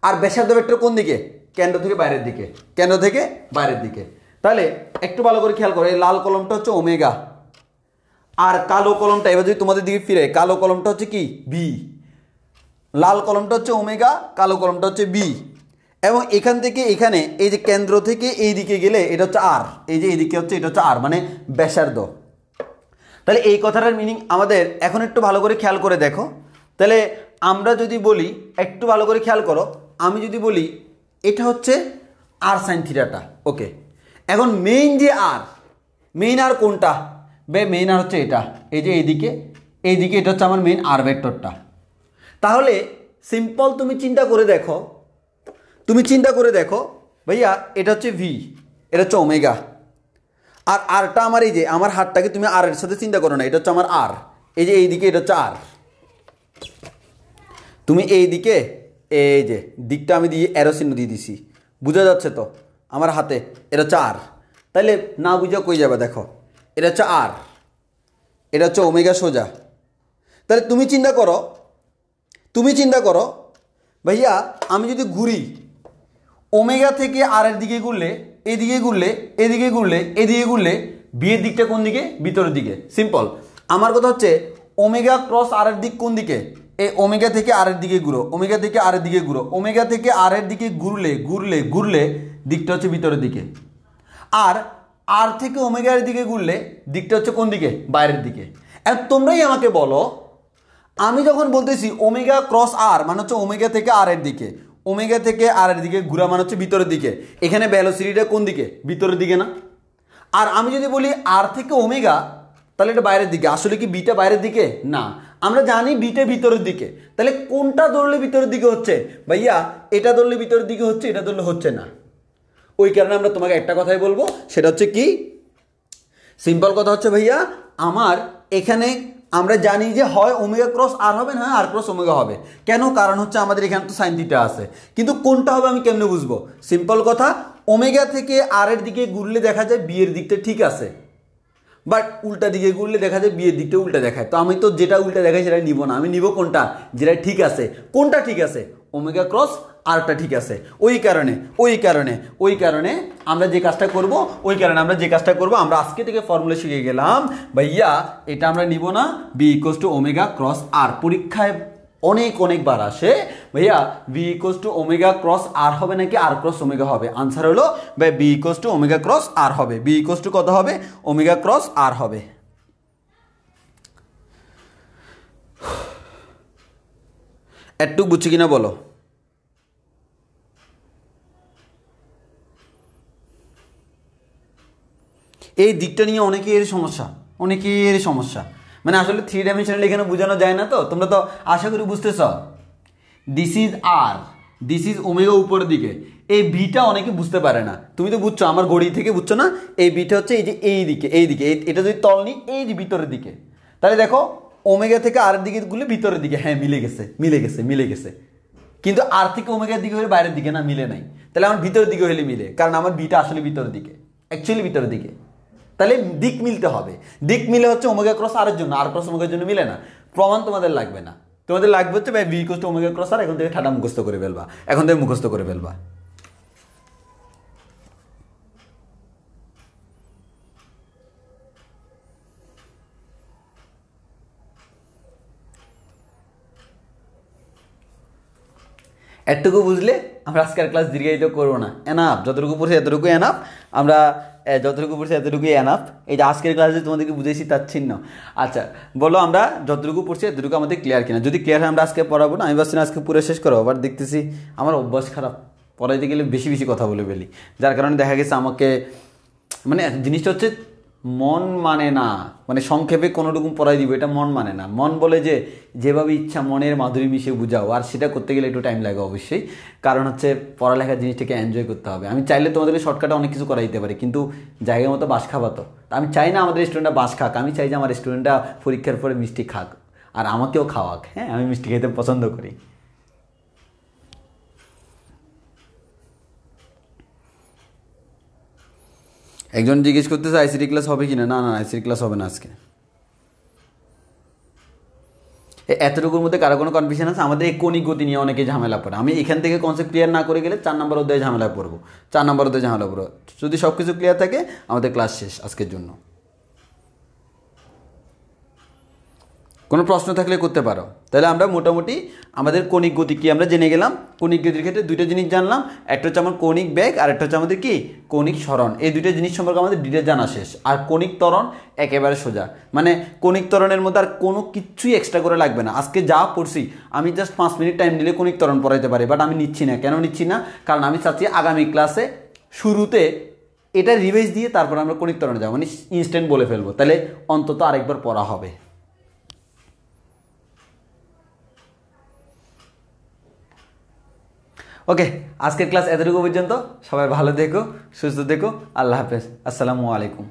আর ব্যাসার্ধ ভেক্টর কোন দিকে? কেন্দ্র থেকে বাইরের দিকে, কেন্দ্র থেকে বাইরের দিকে। তাহলে একটু ভালো করে খেয়াল করো, এই লাল কলমটা হচ্ছে ওমেগা, আর কালো কলমটা এবার যদি তোমাদের দিকে ফিরে, কালো কলমটা হচ্ছে কি? বি। লাল কলমটা হচ্ছে ওমেগা, কালো কলমটা হচ্ছে বি। এবং এখান থেকে এখানে এই যে কেন্দ্র থেকে এই দিকে গেলে এটা হচ্ছে আর, এই যে এইদিকে হচ্ছে এটা হচ্ছে আর, মানে ব্যাসার্ধ। তাহলে এই কথাটার মিনিং আমাদের এখন একটু ভালো করে খেয়াল করে দেখো। তাহলে আমরা যদি বলি, একটু ভালো করে খেয়াল করো, আমি যদি বলি এটা হচ্ছে আর সাইন থিটাটা, ওকে। এখন মেইন যে আর, মেইন আর কোনটা? মেইন আর হচ্ছে এটা, এই যে এইদিকে, এইদিকে এটা হচ্ছে আমার মেইন আর ভেক্টরটা। তাহলে সিম্পল তুমি চিন্তা করে দেখো, ভাইয়া এটা হচ্ছে ভি, এটা হচ্ছে ওমেগা, আর আরটা আমার এই যে আমার হাতটাকে তুমি আর এর সাথে চিন্তা করো না, এটা হচ্ছে আমার আর, এই যে এইদিকে এটা হচ্ছে আর। তুমি এই দিকে এই যে দিকটা আমি দিয়ে অ্যারো চিহ্ন দিয়ে দিছি, বোঝা যাচ্ছে তো আমার হাতে, এটা হচ্ছে আর। তাহলে না বুঝা কই যাবে, দেখো এটা হচ্ছে আর, এটা হচ্ছে ওমেগা সোজা। তাহলে তুমি চিন্তা করো ভাইয়া আমি যদি ঘুরি ওমেগা থেকে আর এর দিকে ঘুরলে, এদিকে ঘুরলে, এদিকে ঘুরলে, এদিকে ঘুরলে, বিয়ের দিকটা কোন দিকে? ভিতরের দিকে। সিম্পল। আমার কথা হচ্ছে ওমেগা ক্রস আর এর দিক কোন দিকে? এই ওমেগা থেকে আর এর দিকে ঘুরো, ওমেগা থেকে আর এর দিকে ঘুরো, ওমেগা থেকে আর এর দিকে ঘুরলে দিকটা হচ্ছে ভিতরের দিকে। আর থেকে ওমেগা এর দিকে ঘুরলে দিকটা হচ্ছে কোন দিকে? বাইরের দিকে। এখন তোমরাই আমাকে বলো, আমি যখন বলতেছি ওমেগা ক্রস আর মানে হচ্ছে ওমেগা থেকে আর এর দিকে, ওমেগা থেকে আর এর দিকে ঘোরা মানে হচ্ছে ভিতরের দিকে, এখানে ভেলোসিটিটা কোন দিকে? ভিতরের দিকে না? আর আমি যদি বলি আর থেকে ওমেগা, তাহলে এটা বাইরের দিকে। আসলে কি বিটা বাইরের দিকে? না, আমরা জানি বিটা ভিতরের দিকে। তাহলে কোনটা ধরলে ভিতরের দিকে হচ্ছে? ভাইয়া এটা ধরলে ভিতরের দিকে হচ্ছে, এটা ধরলে হচ্ছে না। ওই কারণে আমরা তোমাকে একটা কথাই বলবো, সেটা হচ্ছে কি, সিম্পল কথা হচ্ছে ভাইয়া, আমার এখানে আমরা জানি যে হয় ওমেগা ক্রস আর হবে, না আর ক্রস ওমেগা হবে। কেন? কারণ হচ্ছে আমাদের এখানে তো সাইন থিটা আছে, কিন্তু কোনটা হবে আমি কেমনে বুঝবো? সিম্পল কথা, ওমেগা থেকে আর এর দিকে ঘুরলে দেখা যায় বি এর দিকটা ঠিক আছে, বাট উল্টা দিকে ঘুরলে দেখা যায় বিয়ের দিকটা উল্টা দেখায়। তো আমি তো যেটা উল্টা দেখাই সেটা নিব না, আমি নিব কোনটা, যেটা ঠিক আছে। কোনটা ঠিক আছে? ওমেগা ক্রস আরটা ঠিক আছে। ওই কারণে আমরা যে কাজটা করব, আমরা আজকে থেকে ফর্মুলা শিখে গেলাম ভাইয়া, এটা আমরা নিব না, b equals to omega cross r. পরীক্ষায় অনেকবার আসে ভাইয়া b equals to omega cross r হবে নাকি আর ক্রস ওমেগা হবে? আনসার হলো ভাই b equals to omega cross r হবে। বি ইকুয়ালস টু কত হবে? ওমেগা ক্রস আর হবে। একটু বুঝছি কিনা বলো? এই দিকটা নিয়ে অনেকের সমস্যা, মানে আসলে 3 ডাইমেনশনাল এখানে বোঝানো যায় না। তো তোমরা তো আশা করি বুঝতেছ। This is r, this is omega উপরের দিকে। এই বিটা অনেকে বুঝতে পারে না, তুমি তো বুঝছো, আমার ঘড়ি থেকে বুঝছো না। এই বিটা হচ্ছে এই যে এই দিকে, এটা যদি তল নি এই যে ভিতরের দিকে, তাহলে দেখো ওমেগা থেকে আর দিকে গুলো ভিতরের দিকে, হ্যাঁ মিলে গেছে। কিন্তু আর থেকে ওমেগার দিকে হলে বাইরের দিকে না, মিলে নাই। তাহলে আমার ভিতরের দিকে হলে মিলে, কারণ আমার বিটা আসলে ভিতরের দিকে, অ্যাকচুয়ালি ভিতরের দিকে। তাহলে দিক মিলতে হবে। দিক মিলে হচ্ছে ওমেগা ক্রস আর এর জন্য, আর ক্রস ওমেগার জন্য মিলে না। প্রমাণ তোমাদের লাগবে না, তোমাদের লাগবে হচ্ছে ভাই b equals to omega cross r. এখন থেকে ঠাডা মুখস্থ করে ফেলবা, এতটুকু বুঝলে আমরা আজকের ক্লাস দীর্ঘায়িত করবো না। এনাফ, যতটুকু পড়ছি এতটুকু এনাফ। আমরা যতটুকু পড়ছি এতটুকুই এনাফ। এই যে আজকের ক্লাসে তোমাদেরকে বুঝেছি তার চিহ্ন। আচ্ছা বলো, আমরা যতটুকু পড়ছি এতটুকু আমাদের ক্লিয়ার কিনা? যদি ক্লিয়ার হয় আমরা আজকে পড়াবো না, আমি ভাবছি না আজকে পুরো শেষ করবো। আবার দেখতেছি আমার অভ্যাস খারাপ, পড়াইতে গেলে বেশি কথা বলে ফেলি, যার কারণে দেখা গেছে আমাকে, মানে জিনিসটা হচ্ছে মন মানে না, মানে সংক্ষেপে কোনোটুকু পড়াই দিব, এটা মন মানে না। মন বলে যে যেভাবে ইচ্ছা মনের মাধুরী মিশিয়ে বুঝাও, আর সেটা করতে গেলে একটু টাইম লাগে অবশ্যই। কারণ হচ্ছে পড়ালেখার জিনিসটাকে এনজয় করতে হবে। আমি চাইলে তোমাদেরকে শর্টকাটে অনেক কিছু করাই দিতে পারি, কিন্তু জায়গা মতো বাস খাবা তো। আমি চাই না আমাদের স্টুডেন্টরা বাস খাক, আমি চাই যে আমার স্টুডেন্টরা পরীক্ষার পরে মিষ্টি খাক, আর আমাকেও খাওয়াক। হ্যাঁ, আমি মিষ্টি খেতে পছন্দ করি। একজন জিজ্ঞেস করতেছে আইসিটি ক্লাস হবে কিনা? না, আইসিটি ক্লাস হবে না আজকে। এতটুকুর মধ্যে কারো কোনো কনফিউশন আছে? আমাদের এই কণিক গতি নিয়ে অনেকে ঝামেলা পড়ে। আমি এখান থেকে কনসেপ্ট ক্লিয়ার না করে গেলে 4 নম্বর অধ্যায়ে ঝামেলা পড়বো। যদি সব কিছু ক্লিয়ার থাকে আমাদের ক্লাস শেষ আজকের জন্য। কোনো প্রশ্ন থাকলে করতে পারো। তাহলে আমরা মোটামুটি আমাদের কণিক গতি কি আমরা জেনে গেলাম। কণিক গতির ক্ষেত্রে দুইটা জিনিস জানলাম, একটা হচ্ছে আমার কণিক বেগ, আর একটা হচ্ছে আমাদের কি কণিক সরণ। এই দুইটা জিনিস সম্পর্কে আমাদের ডিটেল জানা শেষ। আর কণিক ত্বরণ একেবারে সোজা, মানে কণিক ত্বরণের মধ্যে আর কোনো কিছুই এক্সট্রা করে লাগবে না। আজকে যা পড়ছি আমি জাস্ট 5 মিনিট টাইম নিলে কণিক ত্বরণ পড়াইতে পারি, বাট আমি নিচ্ছি না। কেন নিচ্ছি না? কারণ আমি চাচ্ছি আগামী ক্লাসে শুরুতে এটা রিভাইজ দিয়ে তারপর আমরা কণিক ত্বরণে যাবো, মানে ইনস্ট্যান্ট বলে ফেলবো। তাহলে অন্তত আরেকবার পড়া হবে। ওকে, আজকের ক্লাস এতটুকু পর্যন্ত। সবাই ভালো থেকো, সুস্থ থেকো। আল্লাহ হাফেজ, আসসালামু আলাইকুম।